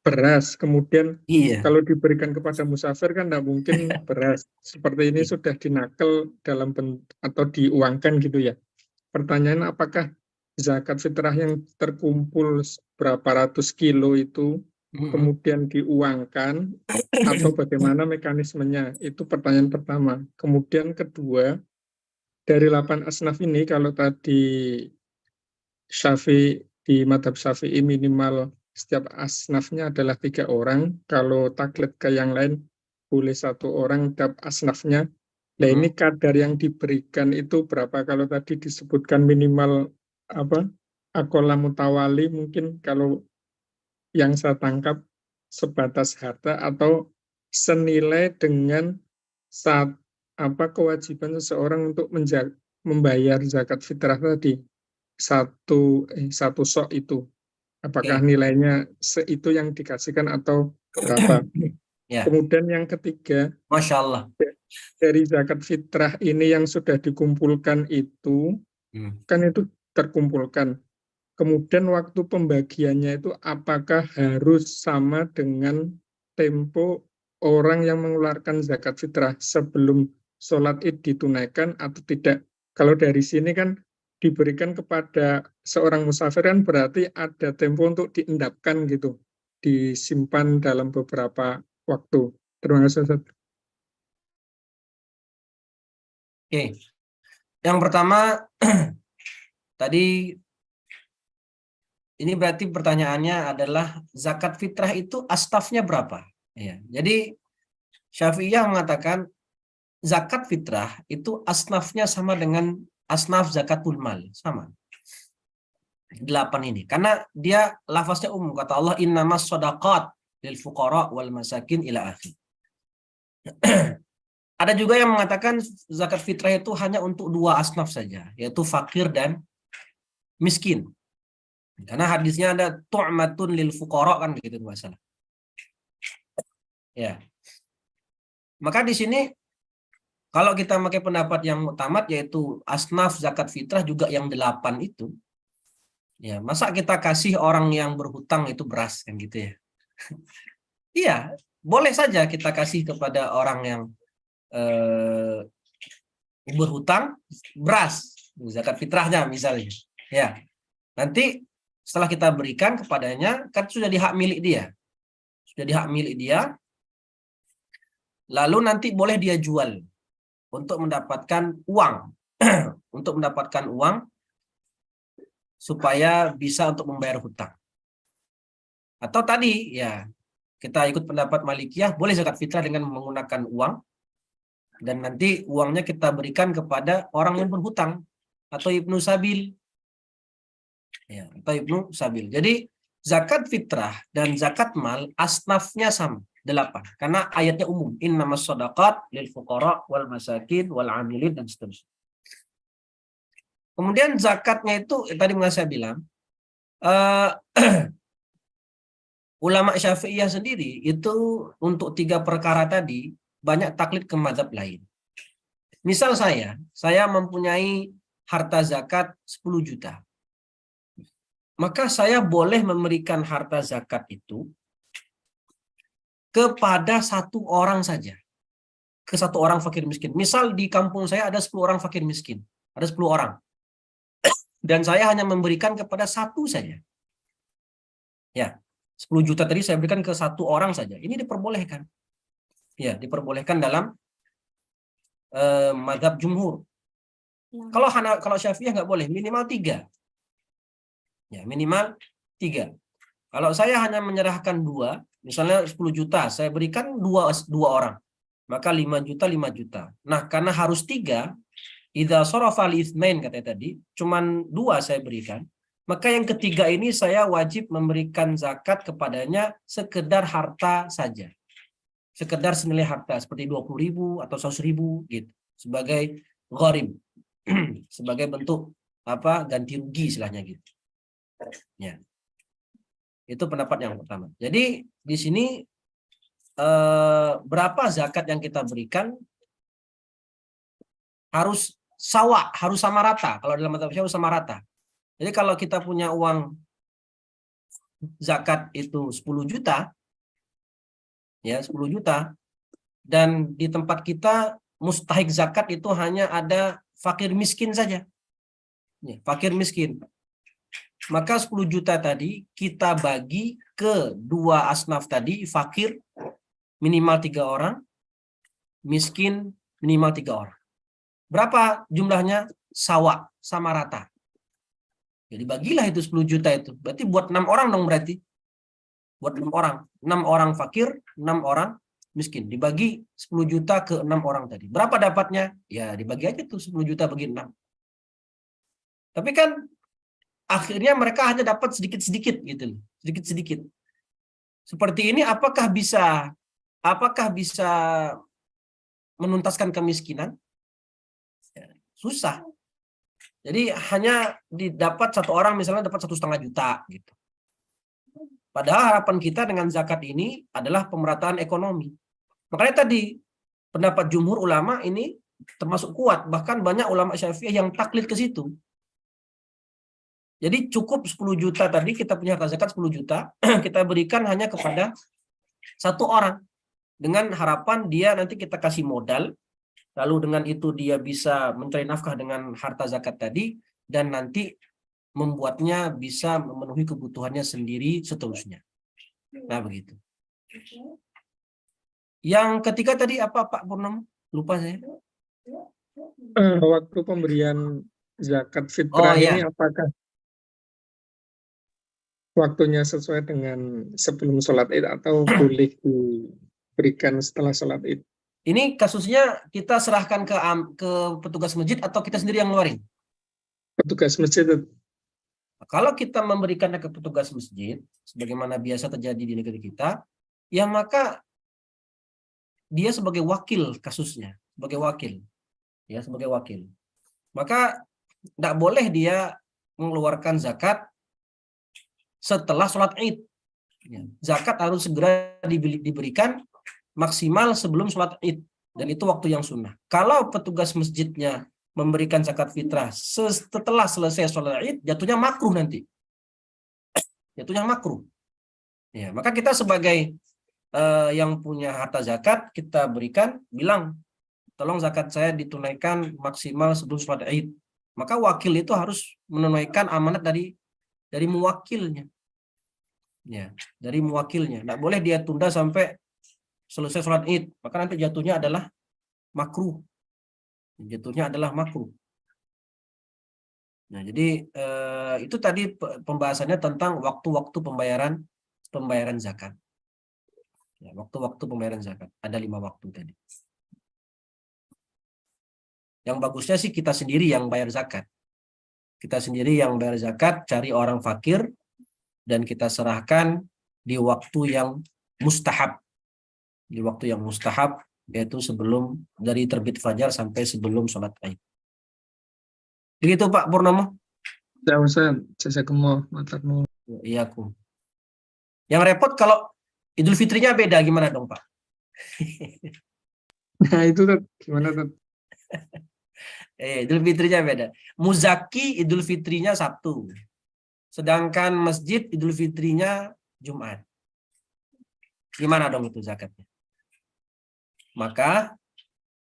beras, kemudian kalau diberikan kepada musafir kan tidak mungkin beras. Seperti ini sudah dinakel atau diuangkan gitu ya. Pertanyaan, apakah zakat fitrah yang terkumpul berapa ratus kilo itu kemudian diuangkan atau bagaimana mekanismenya? Itu pertanyaan pertama. Kemudian kedua, dari 8 asnaf ini kalau tadi di madhab Syafi'i minimal setiap asnafnya adalah 3 orang, kalau taklid ke yang lain boleh 1 orang tiap asnafnya. Nah ini kadar yang diberikan itu berapa? Kalau tadi disebutkan minimal akola mutawali, mungkin kalau yang saya tangkap sebatas harta atau senilai dengan kewajiban seseorang untuk membayar zakat fitrah tadi, satu sok itu, apakah nilainya itu yang dikasihkan atau berapa? Kemudian yang ketiga, Masya Allah, dari zakat fitrah ini yang sudah dikumpulkan itu kan itu terkumpulkan. Kemudian waktu pembagiannya itu apakah harus sama dengan tempo orang yang mengeluarkan zakat fitrah sebelum sholat id ditunaikan atau tidak? Kalau dari sini kan diberikan kepada seorang musafir kan berarti ada tempo untuk diendapkan gitu, disimpan dalam beberapa waktu. Terima kasih, Ustaz. Oke. Yang pertama tadi ini berarti pertanyaannya adalah zakat fitrah itu asnafnya berapa? Ya. Jadi Syafi'iyah mengatakan zakat fitrah itu asnafnya sama dengan asnaf zakatul mal, sama. 8 ini. Karena dia lafaznya umum, kata Allah innamas shadaqat lil fuqara wal masakin ila akhir. Ada juga yang mengatakan zakat fitrah itu hanya untuk 2 asnaf saja, yaitu fakir dan miskin. Karena hadisnya ada tu'matun lil fuqara kan begitu masalah. Ya. Maka di sini kalau kita pakai pendapat yang mutamat yaitu asnaf zakat fitrah juga yang 8 itu. Ya, masa kita kasih orang yang berhutang itu beras kan gitu ya. Iya, boleh saja kita kasih kepada orang yang berhutang beras, zakat fitrahnya misalnya. Ya. Nanti setelah kita berikan kepadanya, kan sudah di hak milik dia. Sudah di hak milik dia. Lalu nanti boleh dia jual untuk mendapatkan uang. Untuk mendapatkan uang supaya bisa untuk membayar hutang. Atau tadi ya, kita ikut pendapat Malikiyah, boleh zakat fitrah dengan menggunakan uang. Dan nanti uangnya kita berikan kepada orang yang berhutang atau ibnu sabil. Ya, atau ibnu sabil. Jadi zakat fitrah dan zakat mal asnafnya sama 8 karena ayatnya umum innamas shadaqat lil fuqara wal masakin wal amilin dan seterusnya. Kemudian zakatnya itu tadi saya bilang ulama Syafi'iyah sendiri itu untuk 3 perkara tadi banyak taklid ke mazhab lain. Misal saya mempunyai harta zakat 10 juta. Maka saya boleh memberikan harta zakat itu kepada 1 orang saja. Ke 1 orang fakir miskin. Misal di kampung saya ada 10 orang fakir miskin. Ada 10 orang. Dan saya hanya memberikan kepada 1 saja. Ya, 10 juta tadi saya berikan ke 1 orang saja. Ini diperbolehkan. Ya, diperbolehkan dalam mazhab jumhur. Kalau Syafi'iyah nggak boleh, minimal 3. Ya, minimal 3. Kalau saya hanya menyerahkan 2, misalnya 10 juta, saya berikan 2 orang. Maka 5 juta, 5 juta. Nah, karena harus 3, idza sarafa li itsnain katanya tadi, cuman 2 saya berikan, maka yang ketiga ini saya wajib memberikan zakat kepadanya sekedar harta saja. Sekedar senilai harta seperti 20.000 atau 100.000 gitu, sebagai gharib. Sebagai bentuk ganti rugi istilahnya gitu. Ya. Itu pendapat yang pertama. Jadi di sini berapa zakat yang kita berikan harus sama rata. Kalau dalam mazhab Syafi'i sama rata. Jadi kalau kita punya uang zakat itu 10 juta, ya 10 juta, dan di tempat kita mustahik zakat itu hanya ada fakir miskin saja. Ya, fakir miskin. maka 10 juta tadi kita bagi ke dua asnaf tadi, fakir minimal 3 orang, miskin minimal 3 orang. Berapa jumlahnya? Sawa, sama rata. Jadi bagilah itu 10 juta itu. Berarti buat 6 orang dong berarti. Buat 6 orang. 6 orang fakir, 6 orang miskin. Dibagi 10 juta ke 6 orang tadi. Berapa dapatnya? Ya dibagi aja tuh 10 juta bagi 6. Tapi kan akhirnya mereka hanya dapat sedikit-sedikit gitu loh. Sedikit-sedikit. Seperti ini apakah bisa menuntaskan kemiskinan? Ya, susah. Jadi hanya didapat satu orang misalnya dapat 1,5 juta gitu. Padahal harapan kita dengan zakat ini adalah pemerataan ekonomi. Makanya tadi pendapat jumhur ulama ini termasuk kuat, bahkan banyak ulama Syafi'iyah yang taklid ke situ. Jadi cukup 10 juta tadi, kita punya harta zakat 10 juta, kita berikan hanya kepada satu orang. Dengan harapan dia nanti kita kasih modal, lalu dengan itu dia bisa mencari nafkah dengan harta zakat tadi, dan nanti membuatnya bisa memenuhi kebutuhannya sendiri seterusnya. Nah begitu. Yang ketiga tadi apa Pak Purnomo? Lupa saya. Waktu pemberian zakat fitrah ini apakah waktunya sesuai dengan sebelum sholat Id atau boleh diberikan setelah sholat Id? Ini kasusnya kita serahkan ke petugas masjid atau kita sendiri yang ngeluarin? Petugas masjid. Kalau kita memberikannya ke petugas masjid, sebagaimana biasa terjadi di negeri kita, ya maka dia sebagai wakil kasusnya, sebagai wakil. Ya, sebagai wakil. Maka tidak boleh dia mengeluarkan zakat setelah sholat Id. Zakat harus segera diberikan maksimal sebelum sholat Id. Dan itu waktu yang sunnah. Kalau petugas masjidnya memberikan zakat fitrah setelah selesai sholat Id, jatuhnya makruh nanti. Jatuhnya makruh. Ya, maka kita sebagai yang punya harta zakat, kita berikan, bilang, tolong zakat saya ditunaikan maksimal sebelum sholat Id. Maka wakil itu harus menunaikan amanat dari mewakilnya. Ya, dari mewakilnya. Tidak boleh dia tunda sampai selesai sholat Id. Maka nanti jatuhnya adalah makruh. Jatuhnya adalah makruh. Nah, jadi itu tadi pembahasannya tentang waktu-waktu pembayaran zakat. Ya, waktu-waktu pembayaran zakat. Ada 5 waktu tadi. Yang bagusnya sih kita sendiri yang bayar zakat. Kita sendiri yang bayar zakat, cari orang fakir, dan kita serahkan di waktu yang mustahab. Di waktu yang mustahab, yaitu sebelum dari terbit fajar sampai sebelum sholat Id. Begitu Pak Purnomo? Ya Ustaz, jazakumullah matarnu. Iya, aku. Yang repot kalau Idul Fitrinya beda, gimana dong Pak? Nah itu gimana tuh? Idul Fitrinya beda. Muzaki Idul Fitrinya Sabtu. Sedangkan masjid Idul Fitrinya Jumat. Gimana dong itu zakatnya? Maka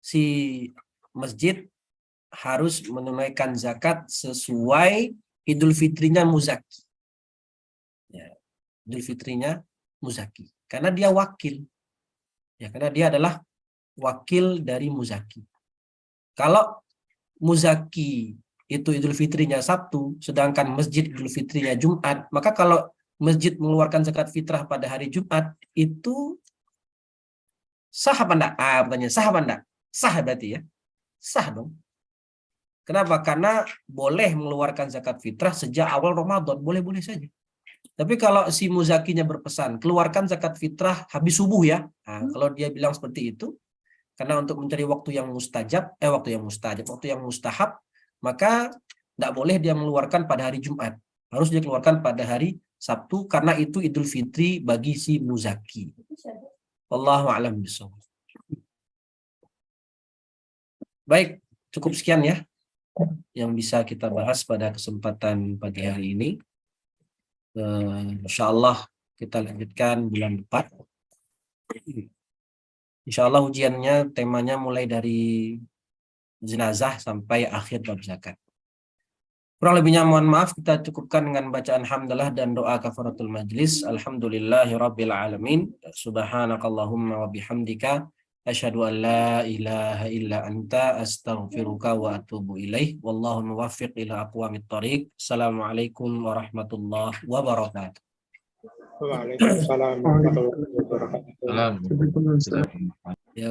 si masjid harus menunaikan zakat sesuai Idul Fitrinya Muzaki. Ya, Idul Fitrinya Muzaki. Karena dia wakil. Ya, karena dia adalah wakil dari Muzaki. Kalau Muzaki itu Idul Fitrinya Sabtu, sedangkan masjid Idul Fitrinya Jumat, maka kalau masjid mengeluarkan zakat fitrah pada hari Jumat, itu sah apa enggak? Pertanyaan, sah apa enggak? Sah berarti ya? Sah dong. Kenapa? Karena boleh mengeluarkan zakat fitrah sejak awal Ramadan, boleh-boleh saja. Tapi kalau si muzakinya berpesan, keluarkan zakat fitrah habis subuh ya. Nah, kalau dia bilang seperti itu, karena untuk mencari waktu yang waktu yang mustahab, maka tidak boleh dia mengeluarkan pada hari Jumat. Harus dia keluarkan pada hari Sabtu, karena itu Idul Fitri bagi si muzaki. Wallahu a'lam bishawab. Baik, cukup sekian ya yang bisa kita bahas pada kesempatan pagi hari ini. Insyaallah kita lanjutkan bulan depan. Insyaallah ujiannya temanya mulai dari jenazah sampai akhir bab zakat. Kurang lebihnya mohon maaf, kita cukupkan dengan bacaan hamdalah dan doa kafaratul majlis. Alhamdulillahirabbil alamin. Subhanakallahumma wa bihamdika asyhadu an la ilaha illa anta astaghfiruka wa atubu ilaih. Wallahu muwaffiq ila aqwamit thoriq. Assalamualaikum warahmatullahi wabarakatuh. Waalaikumsalam warahmatullahi wabarakatuh. Waalaikumsalam. Ya,